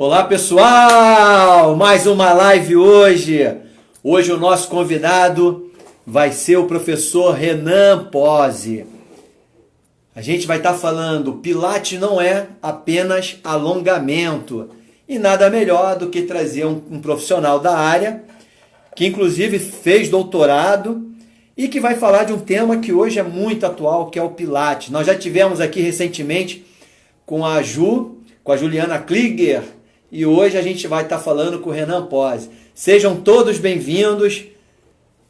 Olá pessoal, mais uma live hoje. Hoje o nosso convidado vai ser o professor Renan Pozzi. A gente vai estar falando, Pilates não é apenas alongamento. E nada melhor do que trazer um profissional da área, que inclusive fez doutorado e que vai falar de um tema que hoje é muito atual, que é o Pilates. Nós já tivemos aqui recentemente com a Juliana Klieger, e hoje a gente vai estar falando com o Renan Pozzi. Sejam todos bem-vindos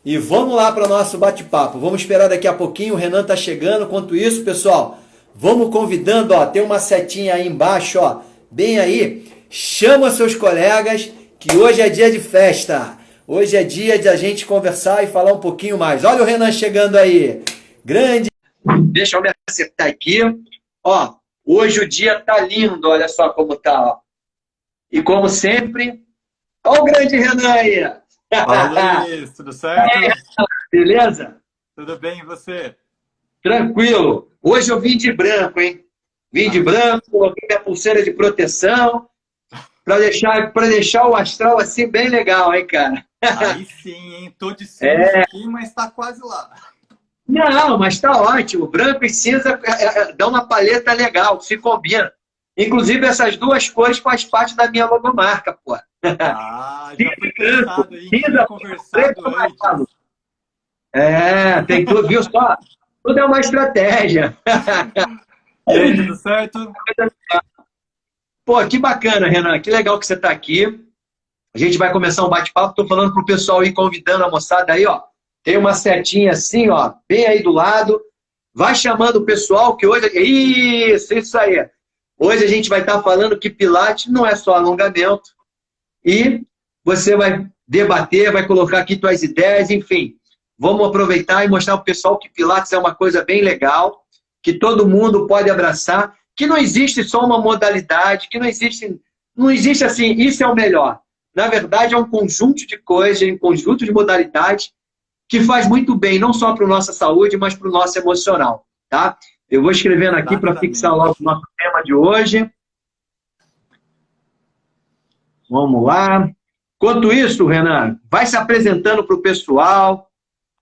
e vamos lá para o nosso bate-papo. Vamos esperar daqui a pouquinho, o Renan está chegando. Enquanto isso, pessoal, vamos convidando, ó, tem uma setinha aí embaixo, ó, bem aí. Chama seus colegas que hoje é dia de festa. Hoje é dia de a gente conversar e falar um pouquinho mais. Olha o Renan chegando aí. Grande. Deixa eu me acertar aqui. Ó, hoje o dia tá lindo, olha só como tá, ó. E como sempre, olha o grande Renan aí. Fala, Luiz, tudo certo? Beleza? Tudo bem, e você? Tranquilo. Hoje eu vim de branco, hein? Vim de branco, coloquei minha pulseira de proteção para deixar o astral assim bem legal, hein, cara? Aí sim, hein? Tô de cinza aqui, mas tá quase lá. Não, mas tá ótimo. Branco e cinza dá uma paleta legal, se combina. Inclusive, essas duas cores fazem parte da minha logomarca, pô. Ah, já foi pensado aí, cinza, conversado antes. Tem tudo, viu só? Tudo é uma estratégia. E aí, tudo certo? Pô, que bacana, Renan. Que legal que você está aqui. A gente vai começar um bate-papo. Estou falando para o pessoal ir convidando a moçada aí, ó. Tem uma setinha assim, ó, bem aí do lado. Vai chamando o pessoal que hoje... Isso aí. Hoje a gente vai estar falando que Pilates não é só alongamento. E você vai debater, vai colocar aqui suas ideias, enfim. Vamos aproveitar e mostrar para o pessoal que Pilates é uma coisa bem legal, que todo mundo pode abraçar, que não existe só uma modalidade, que não existe assim, isso é o melhor. Na verdade, é um conjunto de coisas, um conjunto de modalidades que faz muito bem, não só para a nossa saúde, mas para o nosso emocional, tá? Eu vou escrevendo aqui para fixar logo o nosso tema de hoje. Vamos lá. Enquanto isso, Renan, vai se apresentando para o pessoal,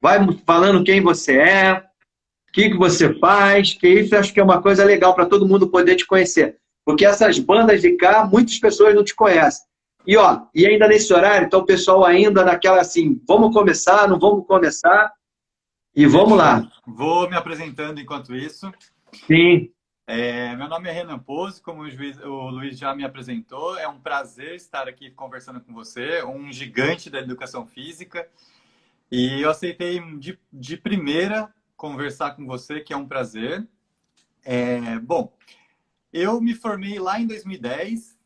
vai falando quem você é, o que você faz, que isso eu acho que é uma coisa legal para todo mundo poder te conhecer. Porque essas bandas de cá, muitas pessoas não te conhecem. E, ó, e ainda nesse horário, então o pessoal ainda naquela assim, vamos começar, não vamos começar, e vamos lá. Vou me apresentando enquanto isso. Sim. Meu nome é Renan Pozzi, como o Luiz já me apresentou. É um prazer estar aqui conversando com você, um gigante da educação física. E eu aceitei de primeira conversar com você, que é um prazer. Bom, eu me formei lá em 2010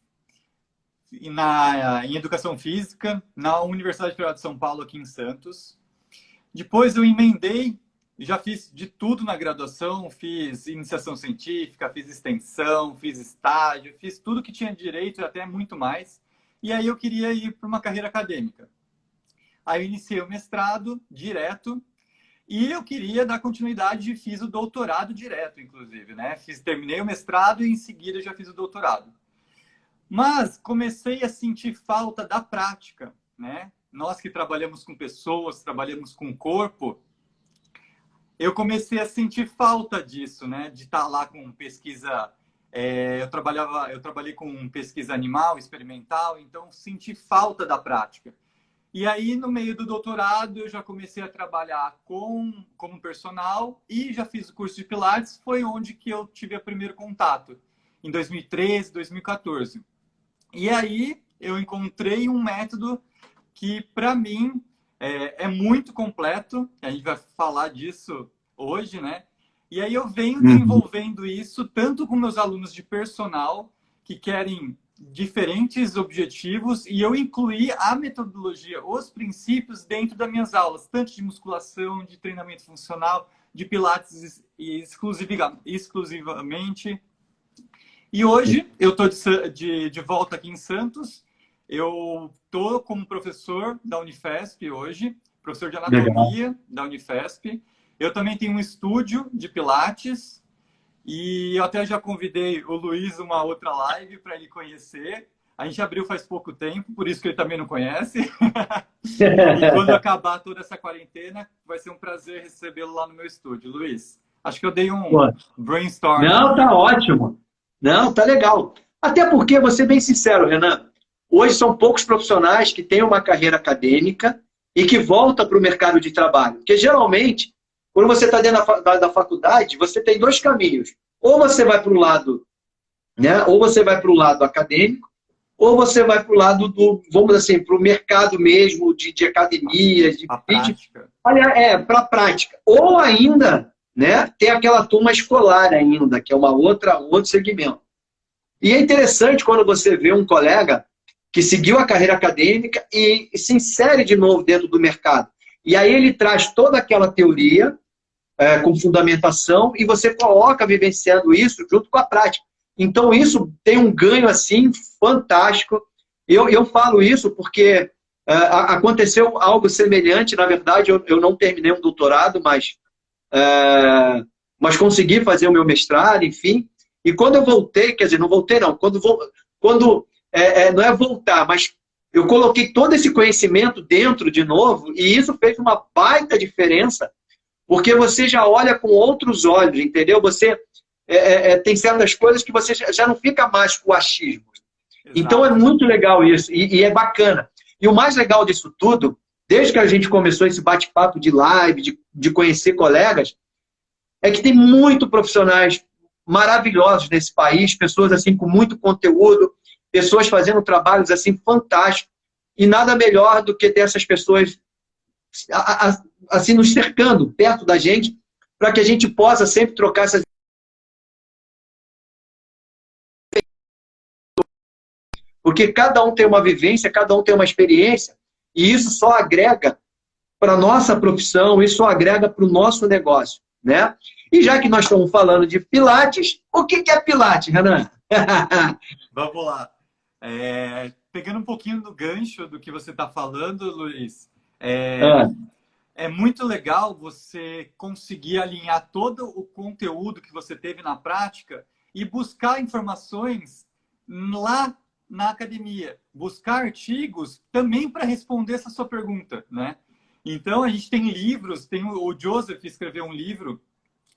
em Educação Física, na Universidade Federal de São Paulo, aqui em Santos. Depois eu emendei, já fiz de tudo na graduação, fiz iniciação científica, fiz extensão, fiz estágio, fiz tudo que tinha direito e até muito mais. E aí eu queria ir para uma carreira acadêmica. Aí eu iniciei o mestrado direto e eu queria dar continuidade e fiz o doutorado direto, inclusive, né? Terminei o mestrado e em seguida já fiz o doutorado. Mas comecei a sentir falta da prática, né? Nós que trabalhamos com pessoas, trabalhamos com corpo, eu comecei a sentir falta disso, né? De estar lá com pesquisa... eu trabalhei com pesquisa animal, experimental, então senti falta da prática. E aí, no meio do doutorado, eu já comecei a trabalhar como personal e já fiz o curso de Pilates, foi onde que eu tive o primeiro contato, em 2013, 2014. E aí, eu encontrei um método que, para mim, é muito completo, a gente vai falar disso hoje, né? E aí eu venho desenvolvendo isso tanto com meus alunos de personal, que querem diferentes objetivos, e eu incluí a metodologia, os princípios dentro das minhas aulas, tanto de musculação, de treinamento funcional, de pilates exclusivamente. E hoje eu estou de volta aqui em Santos, eu estou como professor da Unifesp hoje, professor de anatomia da Unifesp. Eu também tenho um estúdio de pilates, e eu até já convidei o Luiz uma outra live para ele conhecer. A gente abriu faz pouco tempo, por isso que ele também não conhece. E quando acabar toda essa quarentena, vai ser um prazer recebê-lo lá no meu estúdio. Luiz, acho que eu dei um Pô, brainstorm não, aí. tá ótimo. Não, tá legal. Até porque, vou ser bem sincero, Renan, hoje são poucos profissionais que têm uma carreira acadêmica e que voltam para o mercado de trabalho. Porque, geralmente, quando você está dentro da faculdade, você tem dois caminhos. Ou você vai para o lado, né? Ou você vai para o lado acadêmico, ou você vai para o lado do, vamos dizer assim, para o mercado mesmo, de academias, A prática. olha, para a prática. Ou ainda, né, tem aquela turma escolar ainda, que é um outro segmento. E é interessante quando você vê um colega que seguiu a carreira acadêmica e se insere de novo dentro do mercado. E aí ele traz toda aquela teoria com fundamentação e você coloca vivenciando isso junto com a prática. Então isso tem um ganho assim fantástico. Eu falo isso porque aconteceu algo semelhante. Na verdade, eu não terminei um doutorado, mas consegui fazer o meu mestrado, enfim. E quando eu voltei, quer dizer, não voltei não, não é voltar, mas eu coloquei todo esse conhecimento dentro de novo e isso fez uma baita diferença, porque você já olha com outros olhos, entendeu? Você tem certas coisas que você já não fica mais com o achismo. Exato. Então é muito legal isso e é bacana. E o mais legal disso tudo, desde que a gente começou esse bate-papo de live, de conhecer colegas, é que tem muito profissionais maravilhosos nesse país, pessoas assim com muito conteúdo, pessoas fazendo trabalhos assim fantásticos, e nada melhor do que ter essas pessoas assim nos cercando, perto da gente, para que a gente possa sempre trocar essas. Porque cada um tem uma vivência, cada um tem uma experiência, e isso só agrega para a nossa profissão, isso só agrega para o nosso negócio, né? E já que nós estamos falando de Pilates, o que é Pilates, Renan? Vamos lá. Pegando um pouquinho do gancho do que você está falando, Luiz, é muito legal você conseguir alinhar todo o conteúdo que você teve na prática e buscar informações lá na academia. Buscar artigos também para responder essa sua pergunta, né? Então, a gente tem livros, o Joseph escreveu um livro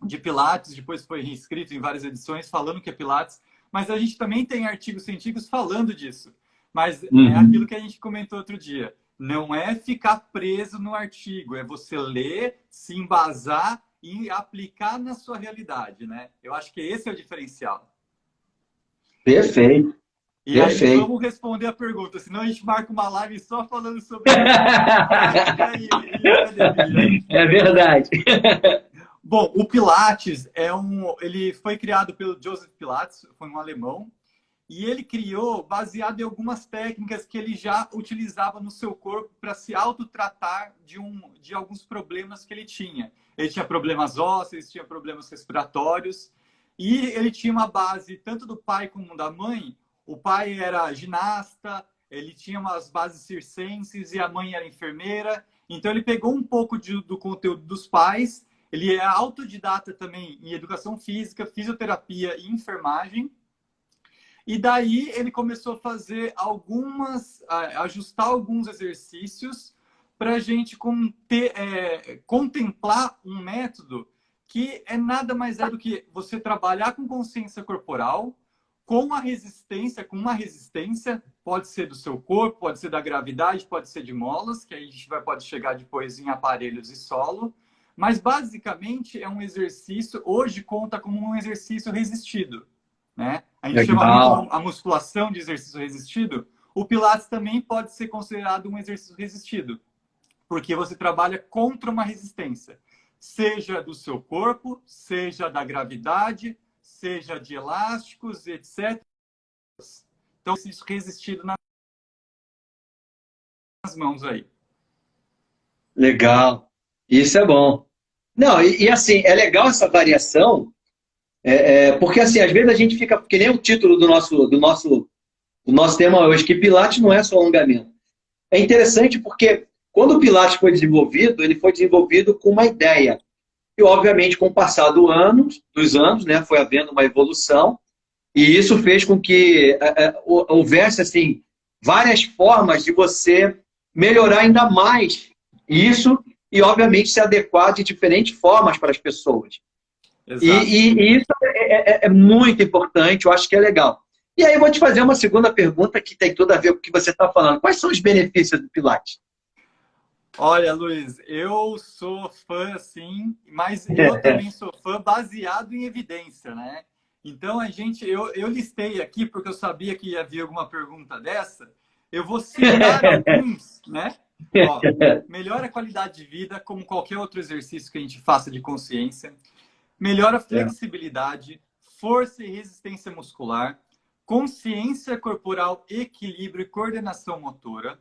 de Pilates, depois foi reescrito em várias edições falando que é Pilates, mas a gente também tem artigos científicos falando disso. Mas é aquilo que a gente comentou outro dia. Não é ficar preso no artigo, é você ler, se embasar e aplicar na sua realidade, né? Eu acho que esse é o diferencial. Perfeito. E aí vamos responder a pergunta, senão a gente marca uma live só falando sobre prática e academia. É verdade. Bom, o Pilates ele foi criado pelo Joseph Pilates, foi um alemão, e ele criou baseado em algumas técnicas que ele já utilizava no seu corpo para se autotratar de alguns problemas que ele tinha. Ele tinha problemas ósseos, tinha problemas respiratórios, e ele tinha uma base tanto do pai como da mãe. O pai era ginasta, ele tinha umas bases circenses e a mãe era enfermeira. Então ele pegou um pouco do conteúdo dos pais. Ele é autodidata também em educação física, fisioterapia e enfermagem. E daí ele começou a fazer ajustar alguns exercícios para a gente contemplar um método que nada mais do que você trabalhar com consciência corporal, com uma resistência, pode ser do seu corpo, pode ser da gravidade, pode ser de molas, que aí a gente pode chegar depois em aparelhos e solo, mas basicamente é um exercício, hoje conta como um exercício resistido, né? A gente chama muito a musculação de exercício resistido. O Pilates também pode ser considerado um exercício resistido, porque você trabalha contra uma resistência, seja do seu corpo, seja da gravidade, seja de elásticos, etc. Então, isso resistido nas mãos aí. Legal. Isso é bom. Não, e assim, é legal essa variação, porque assim, às vezes a gente fica, que nem o título do nosso tema hoje, que Pilates não é só alongamento. É interessante porque quando o Pilates foi desenvolvido, ele foi desenvolvido com uma ideia. E, obviamente, com o passar dos anos, né, foi havendo uma evolução. E isso fez com que houvesse assim, várias formas de você melhorar ainda mais isso e, obviamente, se adequar de diferentes formas para as pessoas. Exato. E isso é muito importante, eu acho que é legal. E aí eu vou te fazer uma segunda pergunta que tem tudo a ver com o que você está falando. Quais são os benefícios do Pilates? Olha, Luiz, eu sou fã, sim, mas eu também sou fã baseado em evidência, né? Então, eu listei aqui, porque eu sabia que ia vir alguma pergunta dessa, eu vou citar alguns, né? Ó, melhora a qualidade de vida, como qualquer outro exercício que a gente faça de consciência. Melhora a flexibilidade, força e resistência muscular, consciência corporal, equilíbrio e coordenação motora.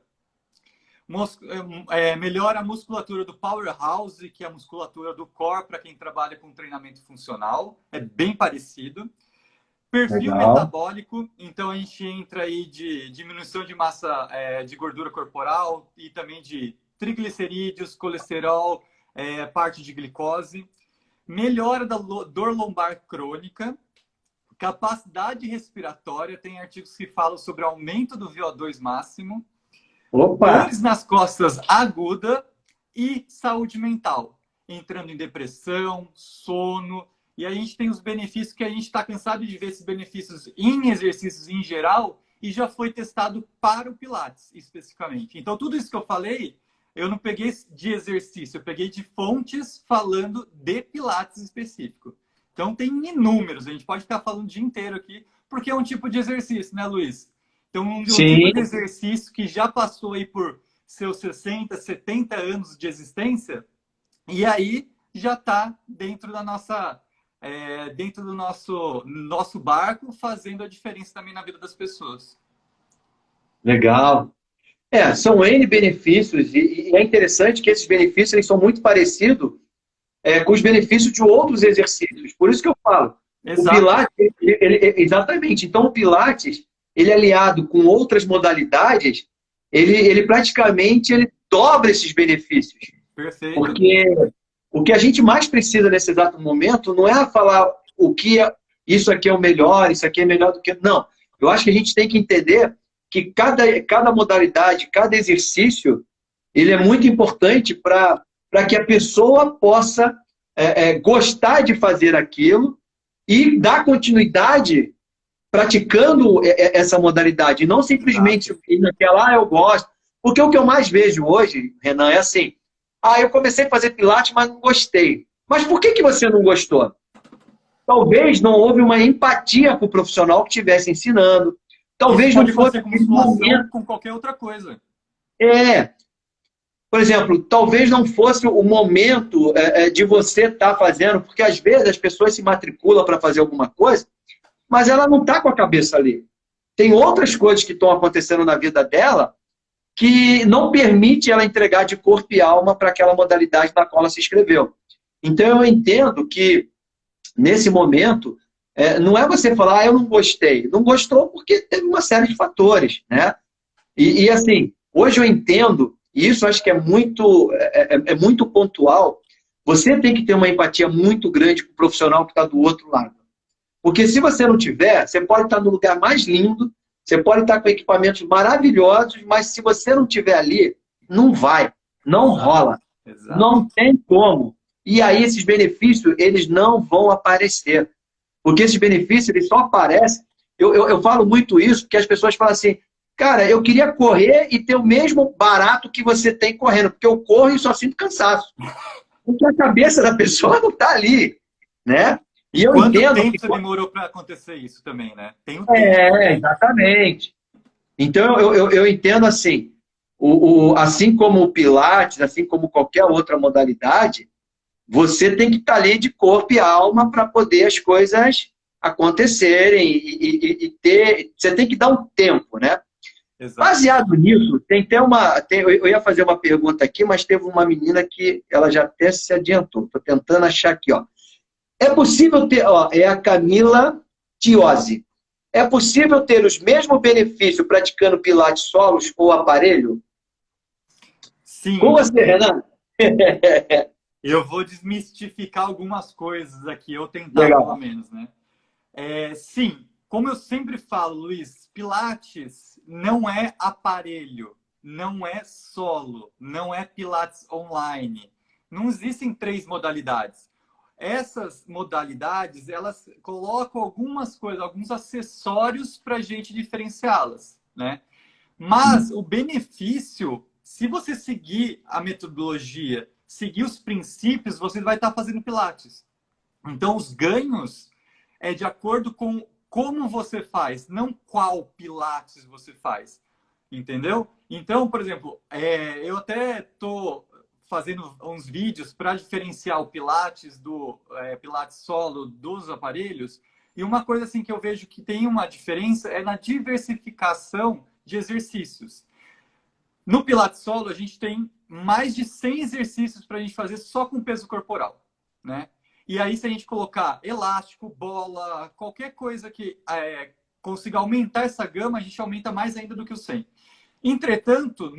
Melhora a musculatura do powerhouse, que é a musculatura do core para quem trabalha com treinamento funcional. É bem parecido. Perfil Legal. metabólico, então a gente entra aí de diminuição de massa de gordura corporal e também de triglicerídeos, colesterol, parte de glicose. Melhora da dor lombar crônica, capacidade respiratória, tem artigos que falam sobre aumento do VO2 máximo, Opa! dores nas costas aguda e saúde mental, entrando em depressão, sono, e a gente tem os benefícios que a gente está cansado de ver esses benefícios em exercícios em geral e já foi testado para o Pilates especificamente. Então, tudo isso que eu falei, eu não peguei de exercício, eu peguei de fontes falando de Pilates específico. Então, tem inúmeros, a gente pode ficar falando o dia inteiro aqui, porque é um tipo de exercício, né, Luiz? Então, um tipo Sim, de exercício que já passou aí por seus 60, 70 anos de existência, e aí já está dentro da nossa, dentro do nosso barco, fazendo a diferença também na vida das pessoas. legal. São N benefícios e é interessante que esses benefícios eles são muito parecidos com os benefícios de outros exercícios. Por isso que eu falo, o Exato, Pilates, exatamente. Então, o Pilates, ele aliado com outras modalidades, ele praticamente ele dobra esses benefícios. perfeito. Porque o que a gente mais precisa nesse exato momento não é falar isso aqui é o melhor, isso aqui é melhor do que. Não. Eu acho que a gente tem que entender que cada modalidade, cada exercício, ele é muito importante para que a pessoa possa gostar de fazer aquilo e dar continuidade praticando essa modalidade, e não simplesmente Exato. naquela, eu gosto. Porque o que eu mais vejo hoje, Renan, é assim, eu comecei a fazer pilates, mas não gostei. Mas por que você não gostou? Talvez não houve uma empatia com o profissional que estivesse ensinando. Isso Talvez não pode fosse acontecer com aquele musculação, momento. com qualquer outra coisa. É, por exemplo, talvez não fosse o momento de você estar fazendo, porque às vezes as pessoas se matriculam para fazer alguma coisa, mas ela não está com a cabeça ali. Tem outras coisas que estão acontecendo na vida dela que não permite ela entregar de corpo e alma para aquela modalidade na qual ela se inscreveu. Então, eu entendo que, nesse momento, não é você falar, eu não gostei. Não gostou porque teve uma série de fatores, né? Assim, hoje eu entendo, e isso acho que é muito pontual, você tem que ter uma empatia muito grande com o profissional que está do outro lado. Porque se você não tiver, você pode estar no lugar mais lindo, você pode estar com equipamentos maravilhosos, mas se você não tiver ali, não vai, não Exato, rola, exato. não tem como. E aí esses benefícios, eles não vão aparecer. Porque esses benefícios, eles só aparecem. Eu falo muito isso, porque as pessoas falam assim, cara, eu queria correr e ter o mesmo barato que você tem correndo, porque eu corro e só sinto cansaço. Porque a cabeça da pessoa não está ali, né? E E eu quanto entendo que tempo você demorou para acontecer isso também, né? Tem o tempo também. exatamente. Então, eu entendo assim, assim como o Pilates, assim como qualquer outra modalidade, você tem que estar ali de corpo e alma para poder as coisas acontecerem e ter. Você tem que dar um tempo, né? Exato. Baseado nisso, eu ia fazer uma pergunta aqui, mas teve uma menina que ela já até se adiantou. Estou tentando achar aqui, ó. É possível ter, ó, é a Camila Tiozzi. É possível ter os mesmos benefícios praticando pilates solos ou aparelho? Com Sim, você, Renan? eu vou desmistificar algumas coisas aqui, ou tentar pelo Legal. menos, né? Sim, como eu sempre falo, Luiz, Pilates não é aparelho, não é solo, não é Pilates online. Não existem 3 modalidades. Essas modalidades, elas colocam algumas coisas, alguns acessórios para a gente diferenciá-las, né? Mas o benefício, se você seguir a metodologia, seguir os princípios, você vai estar fazendo Pilates. Então, os ganhos é de acordo com como você faz, não qual Pilates você faz. Entendeu? Então, por exemplo, eu até estou fazendo uns vídeos para diferenciar o Pilates do Pilates solo dos aparelhos. E uma coisa assim que eu vejo que tem uma diferença é na diversificação de exercícios. No Pilates solo, a gente tem mais de 100 exercícios para a gente fazer só com peso corporal, né? E aí, se a gente colocar elástico, bola, qualquer coisa que consiga aumentar essa gama, a gente aumenta mais ainda do que o 100. Entretanto,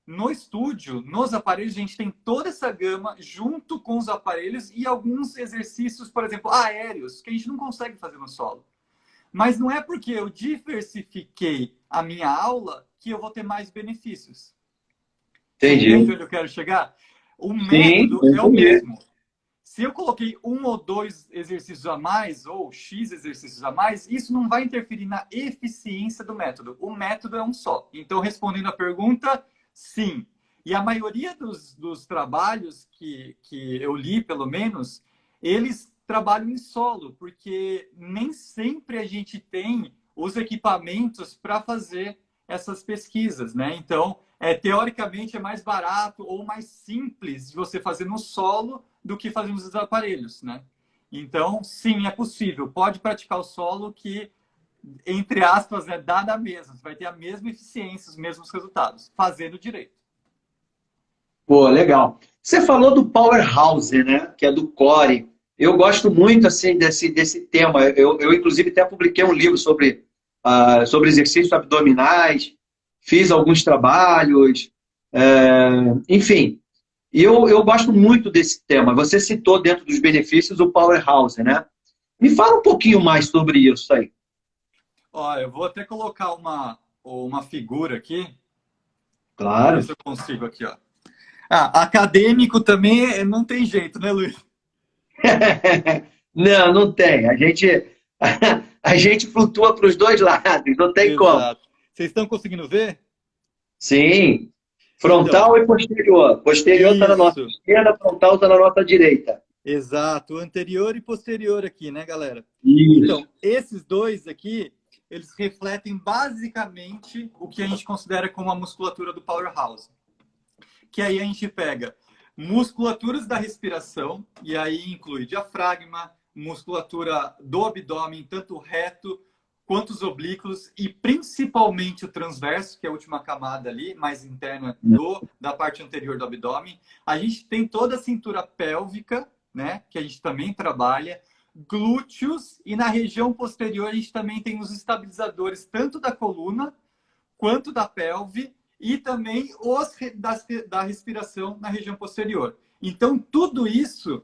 no estúdio, nos aparelhos, a gente tem toda essa gama junto com os aparelhos e alguns exercícios, por exemplo, aéreos, que a gente não consegue fazer no solo. Mas não é porque eu diversifiquei a minha aula que eu vou ter mais benefícios. Entendi. Entende onde eu quero chegar? O método é o mesmo. Se eu coloquei 1 ou 2 exercícios a mais, ou X exercícios a mais, isso não vai interferir na eficiência do método. O método é um só. Então, respondendo a pergunta, sim. E a maioria dos trabalhos que eu li, pelo menos, eles trabalham em solo, porque nem sempre a gente tem os equipamentos para fazer essas pesquisas, né? Então, teoricamente, é mais barato ou mais simples de você fazer no solo do que fazer nos aparelhos, né? Então, sim, é possível. Pode praticar o solo que, entre aspas, dá na mesma. Você vai ter a mesma eficiência, os mesmos resultados, fazendo direito. Pô, legal. Você falou do Powerhouse, né? Que é do Core. Eu gosto muito, assim, desse tema. Eu inclusive, até publiquei um livro sobre exercícios abdominais, fiz alguns trabalhos, enfim. E eu gosto muito desse tema. Você citou dentro dos benefícios o Powerhouse, né? Me fala um pouquinho mais sobre isso aí. Ó, eu vou até colocar uma figura aqui. Claro. Ver se eu consigo aqui, ó. Acadêmico também não tem jeito, né, Luiz? Não, não tem. A gente flutua para os dois lados, não tem como. Exato. Vocês estão conseguindo ver? Sim. Frontal e posterior. Posterior está na nossa esquerda, frontal está na nossa direita. Exato. Anterior e posterior aqui, né, galera? Isso. Então, esses dois aqui, eles refletem basicamente o que a gente considera como a musculatura do Powerhouse. Que aí a gente pega musculaturas da respiração, e aí inclui diafragma, musculatura do abdômen, tanto reto quanto os oblíquos, e principalmente o transverso, que é a última camada ali, mais interna da parte anterior do abdômen. A gente tem toda a cintura pélvica, né, que a gente também trabalha, glúteos, e na região posterior a gente também tem os estabilizadores, tanto da coluna quanto da pelve, e também da respiração na região posterior. Então, tudo isso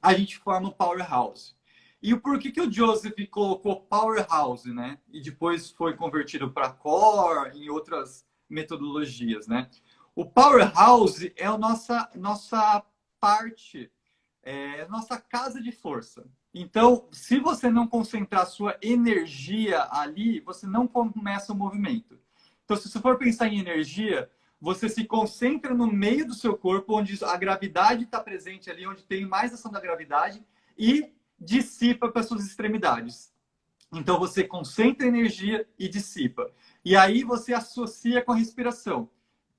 a gente forma o Powerhouse. E o porquê que o Joseph colocou Powerhouse, né? E depois foi convertido para Core e outras metodologias, né? O Powerhouse é a nossa parte, nossa casa de força. Então, se você não concentrar sua energia ali, você não começa o movimento. Então, se você for pensar em energia, você se concentra no meio do seu corpo, onde a gravidade está presente ali, onde tem mais ação da gravidade, e dissipa para suas extremidades. Então, você concentra energia e dissipa. E aí, você associa com a respiração.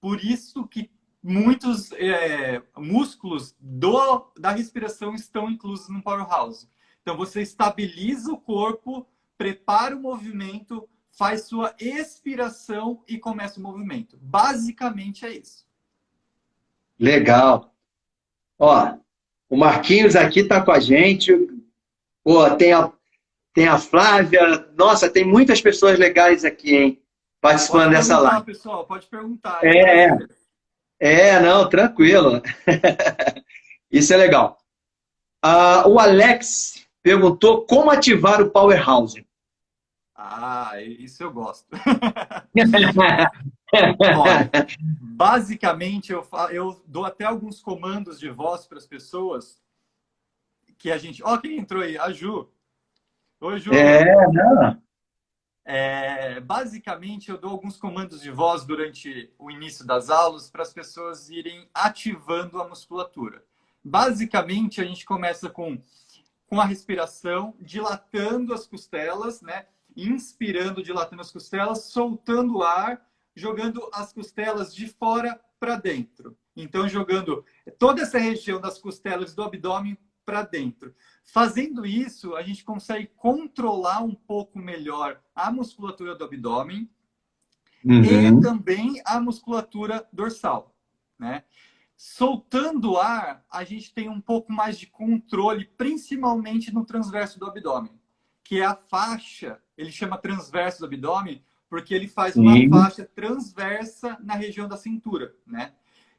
Por isso que muitos músculos da respiração estão inclusos no Powerhouse. Então, você estabiliza o corpo, prepara o movimento, faz sua expiração e começa o movimento. Basicamente é isso. Legal. Ó, o Marquinhos aqui está com a gente. Pô, tem a Flávia. Nossa, tem muitas pessoas legais aqui, hein? Participando dessa live. Pessoal, pode perguntar. Não, tranquilo. Isso é legal. O Alex perguntou como ativar o Powerhouse. Ah, isso eu gosto. Olha, basicamente eu dou até alguns comandos de voz para as pessoas que a gente. Ó, quem entrou aí? A Ju. Oi, Ju. É, não. Basicamente, eu dou alguns comandos de voz durante o início das aulas para as pessoas irem ativando a musculatura. Basicamente, a gente começa com a respiração, dilatando as costelas, né? Inspirando, dilatando as costelas, soltando o ar, jogando as costelas de fora para dentro. Então, jogando toda essa região das costelas do abdômen para dentro. Fazendo isso, a gente consegue controlar um pouco melhor a musculatura do abdômen e também a musculatura dorsal, né? Soltando o ar, a gente tem um pouco mais de controle, principalmente no transverso do abdômen, que é a faixa, ele chama transverso do abdômen, porque ele faz uma faixa transversa na região da cintura, né?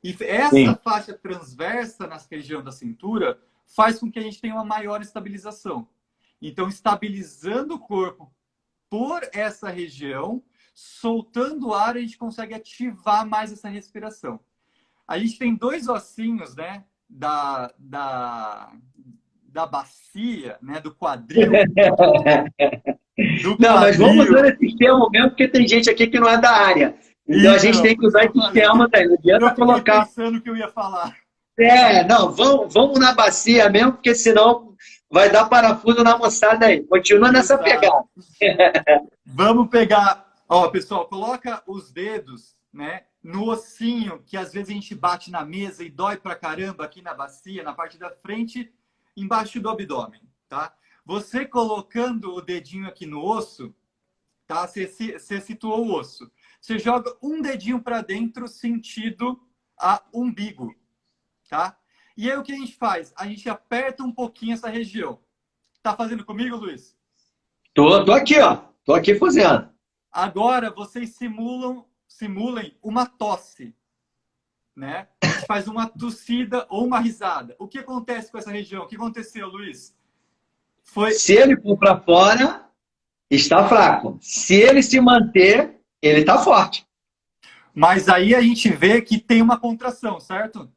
E essa faixa transversa na região da cintura faz com que a gente tenha uma maior estabilização. Então, estabilizando o corpo por essa região, soltando o ar, a gente consegue ativar mais essa respiração. A gente tem dois ossinhos, né, da bacia, né, do quadril. Não, mas vamos usar esse termo mesmo, porque tem gente aqui que não é da área. Então a gente tem que usar esses termos aí. Não adianta colocar. Pensando que eu ia falar. Não, vamos na bacia mesmo, porque senão vai dar parafuso na moçada aí. Continua nessa pegada. Vamos pegar. Ó, pessoal, coloca os dedos, né, no ossinho, que às vezes a gente bate na mesa e dói pra caramba aqui na bacia, na parte da frente, embaixo do abdômen, tá? Você colocando o dedinho aqui no osso, tá? Você situou o osso. Você joga um dedinho para dentro, sentido a umbigo, tá? E aí o que a gente faz? A gente aperta um pouquinho essa região. Tá fazendo comigo, Luiz? Tô aqui, ó. Tô aqui fazendo. Agora vocês simulem uma tosse, né? A gente faz uma tossida ou uma risada. O que acontece com essa região? O que aconteceu, Luiz? Se ele for para fora, está fraco. Se ele se manter, ele está forte. Mas aí a gente vê que tem uma contração, certo?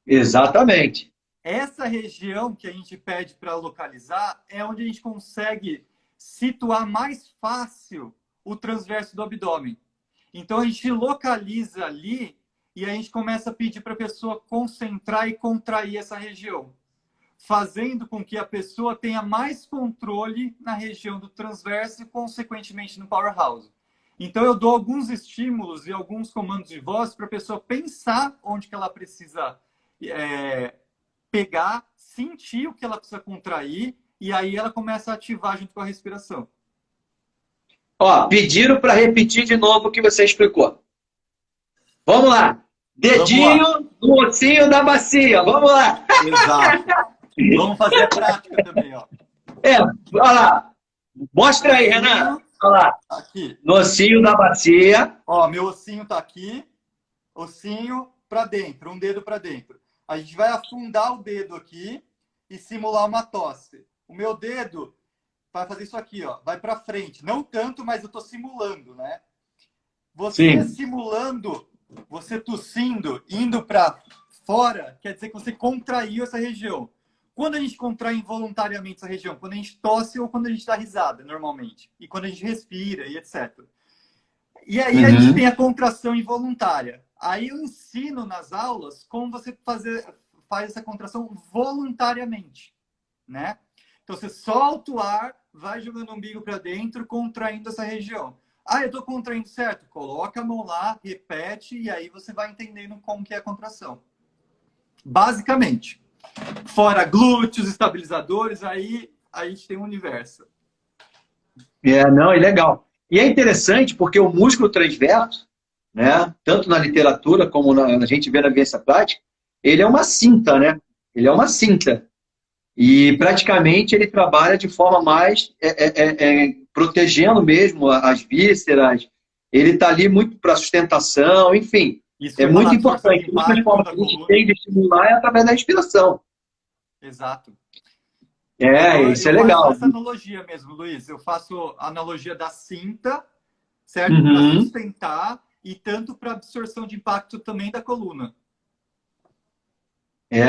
Exatamente. Essa região que a gente pede para localizar é onde a gente consegue situar mais fácil o transverso do abdômen. Então a gente localiza ali e a gente começa a pedir para a pessoa concentrar e contrair essa região, fazendo com que a pessoa tenha mais controle na região do transverso e, consequentemente, no powerhouse. Então, eu dou alguns estímulos e alguns comandos de voz para a pessoa pensar onde que ela precisa pegar, sentir o que ela precisa contrair, e aí ela começa a ativar junto com a respiração. Ó, pediram para repetir de novo o que você explicou. Vamos lá. Dedinho no ossinho da bacia. Vamos lá. Exato. Vamos fazer a prática também, ó. Olha lá. Mostra aí, Renan. Olha lá. Aqui. No ossinho da bacia. Ó, meu ossinho tá aqui. Ossinho para dentro, um dedo para dentro. A gente vai afundar o dedo aqui e simular uma tosse. O meu dedo vai fazer isso aqui, ó. Vai para frente. Não tanto, mas eu tô simulando, né? Você simulando, você tossindo, indo para fora, quer dizer que você contraiu essa região. Quando a gente contrai involuntariamente essa região? Quando a gente tosse ou quando a gente dá risada, normalmente. E quando a gente respira e etc. E aí a gente tem a contração involuntária. Aí eu ensino nas aulas como você faz essa contração voluntariamente, né? Então você solta o ar, vai jogando o umbigo para dentro, contraindo essa região. Ah, eu estou contraindo certo? Coloca a mão lá, repete, e aí você vai entendendo como que é a contração. Basicamente. Fora glúteos, estabilizadores, aí a gente tem um universo. Não, é legal. E é interessante porque o músculo transverso, né, tanto na literatura como a gente vê na vivência prática, ele é uma cinta, né? Ele é uma cinta. E praticamente ele trabalha de forma mais protegendo mesmo as vísceras. Ele está ali muito para sustentação, enfim. Isso é muito importante. Uma das formas que a gente tem de estimular é através da respiração. Exato. É, isso é Eu faço legal. essa analogia mesmo, Luiz. Eu faço a analogia da cinta, certo? Para Uhum. sustentar e tanto para absorção de impacto também da coluna. É,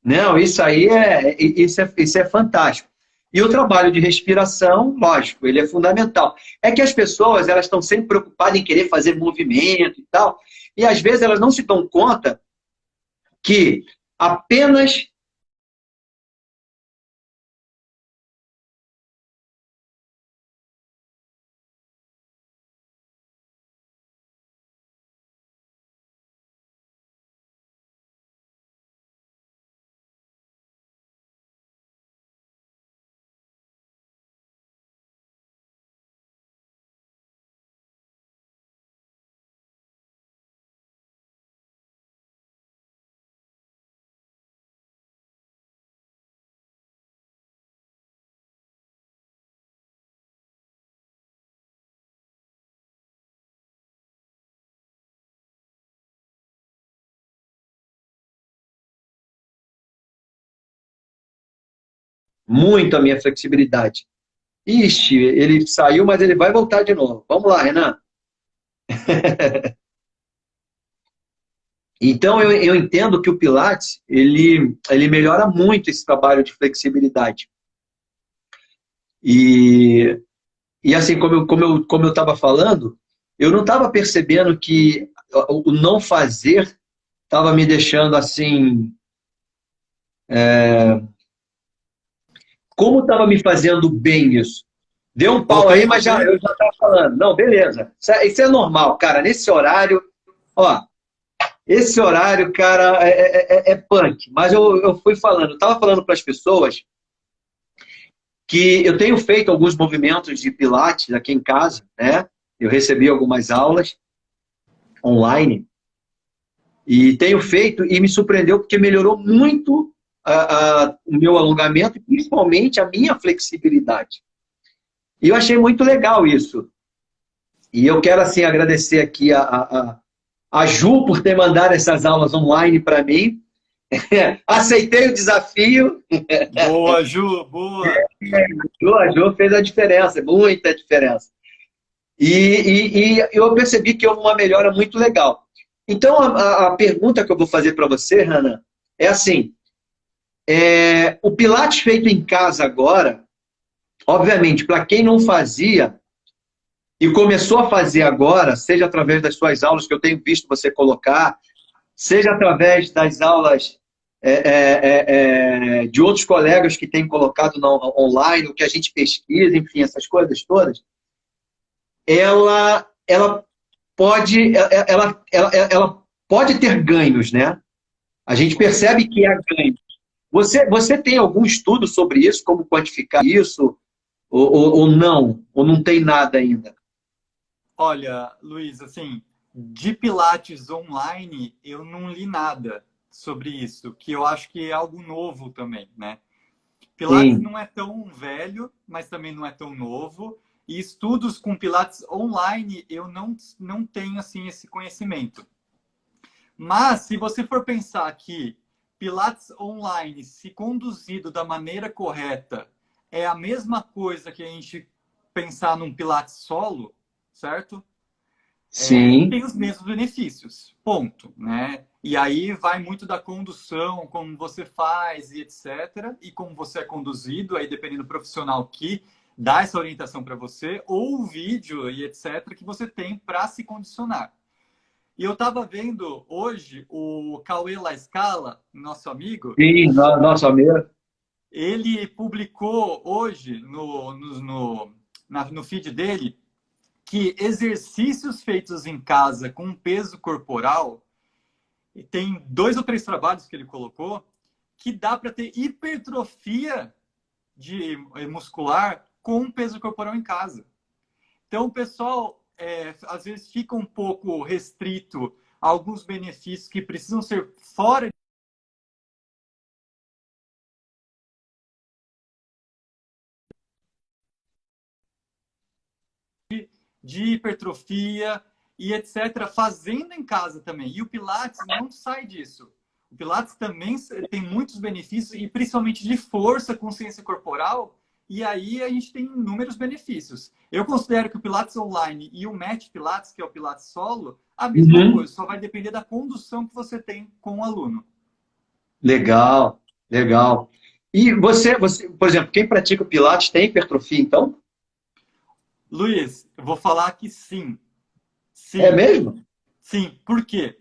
não, isso é fantástico. E o trabalho de respiração, lógico, ele é fundamental. É que as pessoas, elas estão sempre preocupadas em querer fazer movimento e tal, e às vezes elas não se dão conta que apenas muito a minha flexibilidade. Ixi, ele saiu, mas ele vai voltar de novo. Vamos lá, Renan. Então, eu entendo que o Pilates, ele melhora muito esse trabalho de flexibilidade. E, e assim, como eu estava falando, eu não estava percebendo que o não fazer estava me deixando assim. Como estava me fazendo bem isso? Deu um pau Voltou aí, aí, mas voltou aí. eu já estava falando. Não, beleza. Isso é normal, cara. Nesse horário, ó, esse horário, cara, é punk. Mas eu fui falando, eu estava falando para as pessoas que eu tenho feito alguns movimentos de Pilates aqui em casa, né? Eu recebi algumas aulas online e tenho feito e me surpreendeu porque melhorou muito o meu alongamento e principalmente a minha flexibilidade. E eu achei muito legal isso. E eu quero assim agradecer aqui a Ju por ter mandado essas aulas online para mim. Aceitei o desafio. Boa, Ju, boa. A Ju fez a diferença, muita diferença. E eu percebi que houve uma melhora muito legal. Então, a pergunta que eu vou fazer para você, Hannah, é assim: o Pilates feito em casa agora, obviamente, para quem não fazia e começou a fazer agora, seja através das suas aulas que eu tenho visto você colocar, seja através das aulas de outros colegas que têm colocado online, o que a gente pesquisa, enfim, essas coisas todas, ela ela pode ter ganhos, né? A gente percebe que há ganhos. Você tem algum estudo sobre isso, como quantificar isso, ou não? Ou não tem nada ainda? Olha, Luiz, assim, de Pilates online, eu não li nada sobre isso, que eu acho que é algo novo também, né? Pilates Sim, não é tão velho, mas também não é tão novo. E estudos com Pilates online, eu não tenho, assim, esse conhecimento. Mas, se você for pensar que Pilates online, se conduzido da maneira correta, é a mesma coisa que a gente pensar num Pilates solo, certo? sim, Tem os mesmos benefícios, ponto, né? E aí vai muito da condução, como você faz e etc. E como você é conduzido, aí dependendo do profissional que dá essa orientação para você, ou o vídeo e etc. que você tem para se condicionar. E eu estava vendo hoje o Cauê La Scala, nosso amigo, sim, nossa amiga. ele publicou hoje no feed dele que exercícios feitos em casa com peso corporal, e tem 2 ou 3 trabalhos que ele colocou, que dá para ter hipertrofia de muscular com peso corporal em casa. Então, o pessoal às vezes fica um pouco restrito a alguns benefícios que precisam ser fora de hipertrofia e etc., fazendo em casa também. E o Pilates não sai disso. O Pilates também tem muitos benefícios, e principalmente de força, consciência corporal, e aí a gente tem inúmeros benefícios. Eu considero que o Pilates online e o Mat Pilates, que é o Pilates solo, a mesma Uhum. coisa, só vai depender da condução que você tem com o aluno. Legal, legal. E você, por exemplo, quem pratica o Pilates tem hipertrofia, então? Luiz, eu vou falar que sim. É Sim, mesmo? sim. Por quê?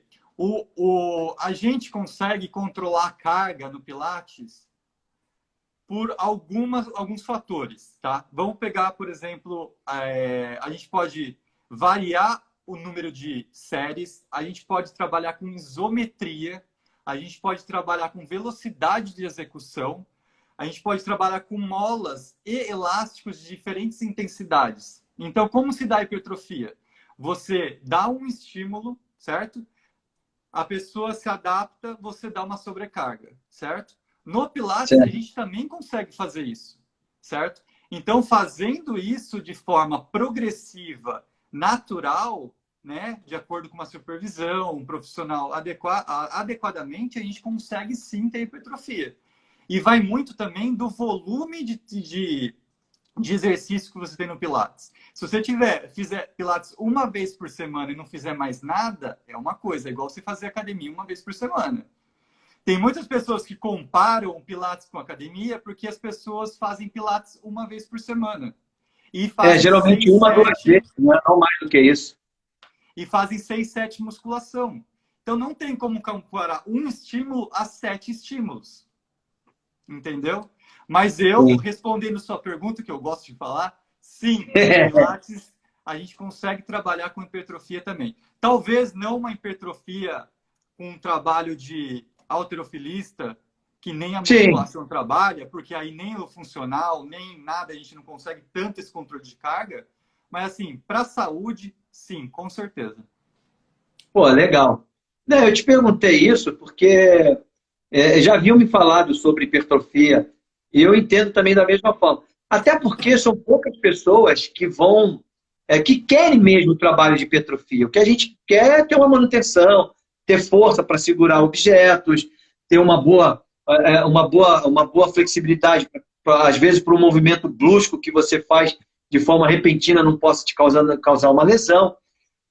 A gente consegue controlar a carga no Pilates por alguns fatores, tá? Vamos pegar, por exemplo, a gente pode variar o número de séries, a gente pode trabalhar com isometria, a gente pode trabalhar com velocidade de execução, a gente pode trabalhar com molas e elásticos de diferentes intensidades. Então, como se dá a hipertrofia? Você dá um estímulo, certo? A pessoa se adapta, você dá uma sobrecarga, certo? No Pilates, a Certo. gente também consegue fazer isso, certo? Então, fazendo isso de forma progressiva, natural, né, de acordo com uma supervisão, um profissional adequadamente, a gente consegue sim ter hipertrofia. E vai muito também do volume de exercício que você tem no Pilates. Se você fizer Pilates uma vez por semana e não fizer mais nada, é uma coisa, é igual você fazer academia uma vez por semana. Tem muitas pessoas que comparam o Pilates com a academia porque as pessoas fazem Pilates uma vez por semana. E fazem Geralmente 6, uma, duas 7 vezes, não mais do que isso. e fazem 6, 7 musculação. Então não tem como comparar um estímulo a 7 estímulos. Entendeu? Mas eu, Sim. respondendo sua pergunta, que eu gosto de falar, sim, Pilates a gente consegue trabalhar com hipertrofia também. Talvez não uma hipertrofia com um trabalho de halterofilista, que nem a Sim. musculação trabalha, porque aí nem o funcional, nem nada, a gente não consegue tanto esse controle de carga. Mas assim, para a saúde, sim, com certeza. Pô, legal. Não, eu te perguntei isso porque já haviam me falado sobre hipertrofia e eu entendo também da mesma forma. Até porque são poucas pessoas que que querem mesmo o trabalho de hipertrofia. O que a gente quer é ter uma manutenção, ter força para segurar objetos, ter uma boa flexibilidade, às vezes para um movimento brusco que você faz de forma repentina não possa te causar uma lesão.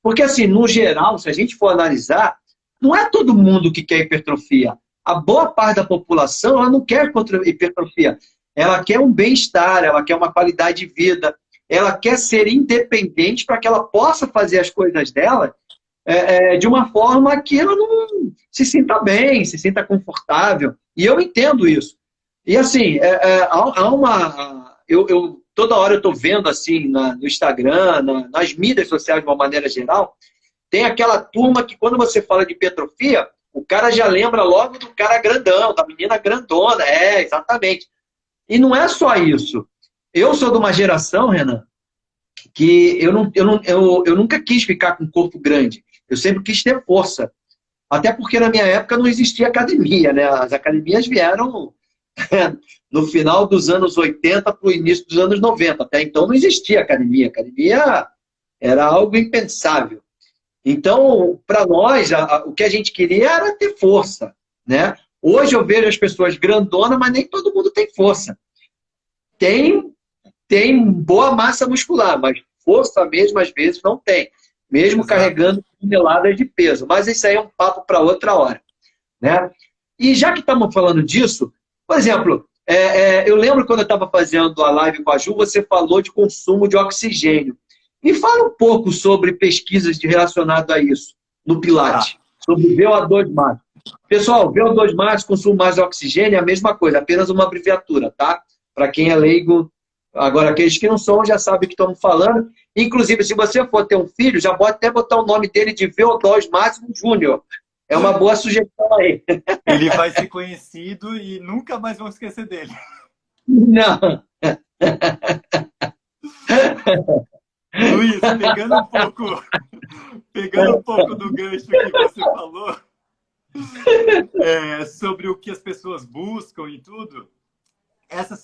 Porque, assim, no geral, se a gente for analisar, não é todo mundo que quer hipertrofia. A boa parte da população, ela não quer hipertrofia. Ela quer um bem-estar, ela quer uma qualidade de vida, ela quer ser independente para que ela possa fazer as coisas dela de uma forma que ela não se sinta bem, se sinta confortável. E eu entendo isso. E, assim, há uma... toda hora eu estou vendo, assim, no Instagram, nas mídias sociais, de uma maneira geral, tem aquela turma que, quando você fala de hipertrofia, o cara já lembra logo do cara grandão, da menina grandona. É, exatamente. E não é só isso. Eu sou de uma geração, Renan, que eu nunca quis ficar com corpo grande. Eu sempre quis ter força. Até porque na minha época não existia academia, né? As academias vieram no final dos anos 80 para o início dos anos 90. Até então não existia academia. Academia era algo impensável. Então, para nós, o que a gente queria era ter força, né? Hoje eu vejo as pessoas grandonas, mas nem todo mundo tem força. Tem, tem boa massa muscular, mas força mesmo às vezes não tem, mesmo Exato. carregando toneladas de peso. Mas isso aí é um papo para outra hora, né? E já que estamos falando disso, por exemplo, eu lembro quando eu estava fazendo a live com a Ju, você falou de consumo de oxigênio. Me fala um pouco sobre pesquisas relacionadas a isso, no Tá. Pilates, sobre VO2 máximo. Pessoal, VO2 máximo, consumo mais de oxigênio é a mesma coisa, apenas uma abreviatura, tá? Para quem é leigo, agora aqueles que não são já sabem o que estamos falando. Inclusive, se você for ter um filho, já pode até botar o nome dele de VO2 máximo Júnior. É uma boa sugestão aí. Ele vai ser conhecido e nunca mais vão esquecer dele. Não. Luiz, pegando um pouco do gancho que você falou, sobre o que as pessoas buscam e tudo, essas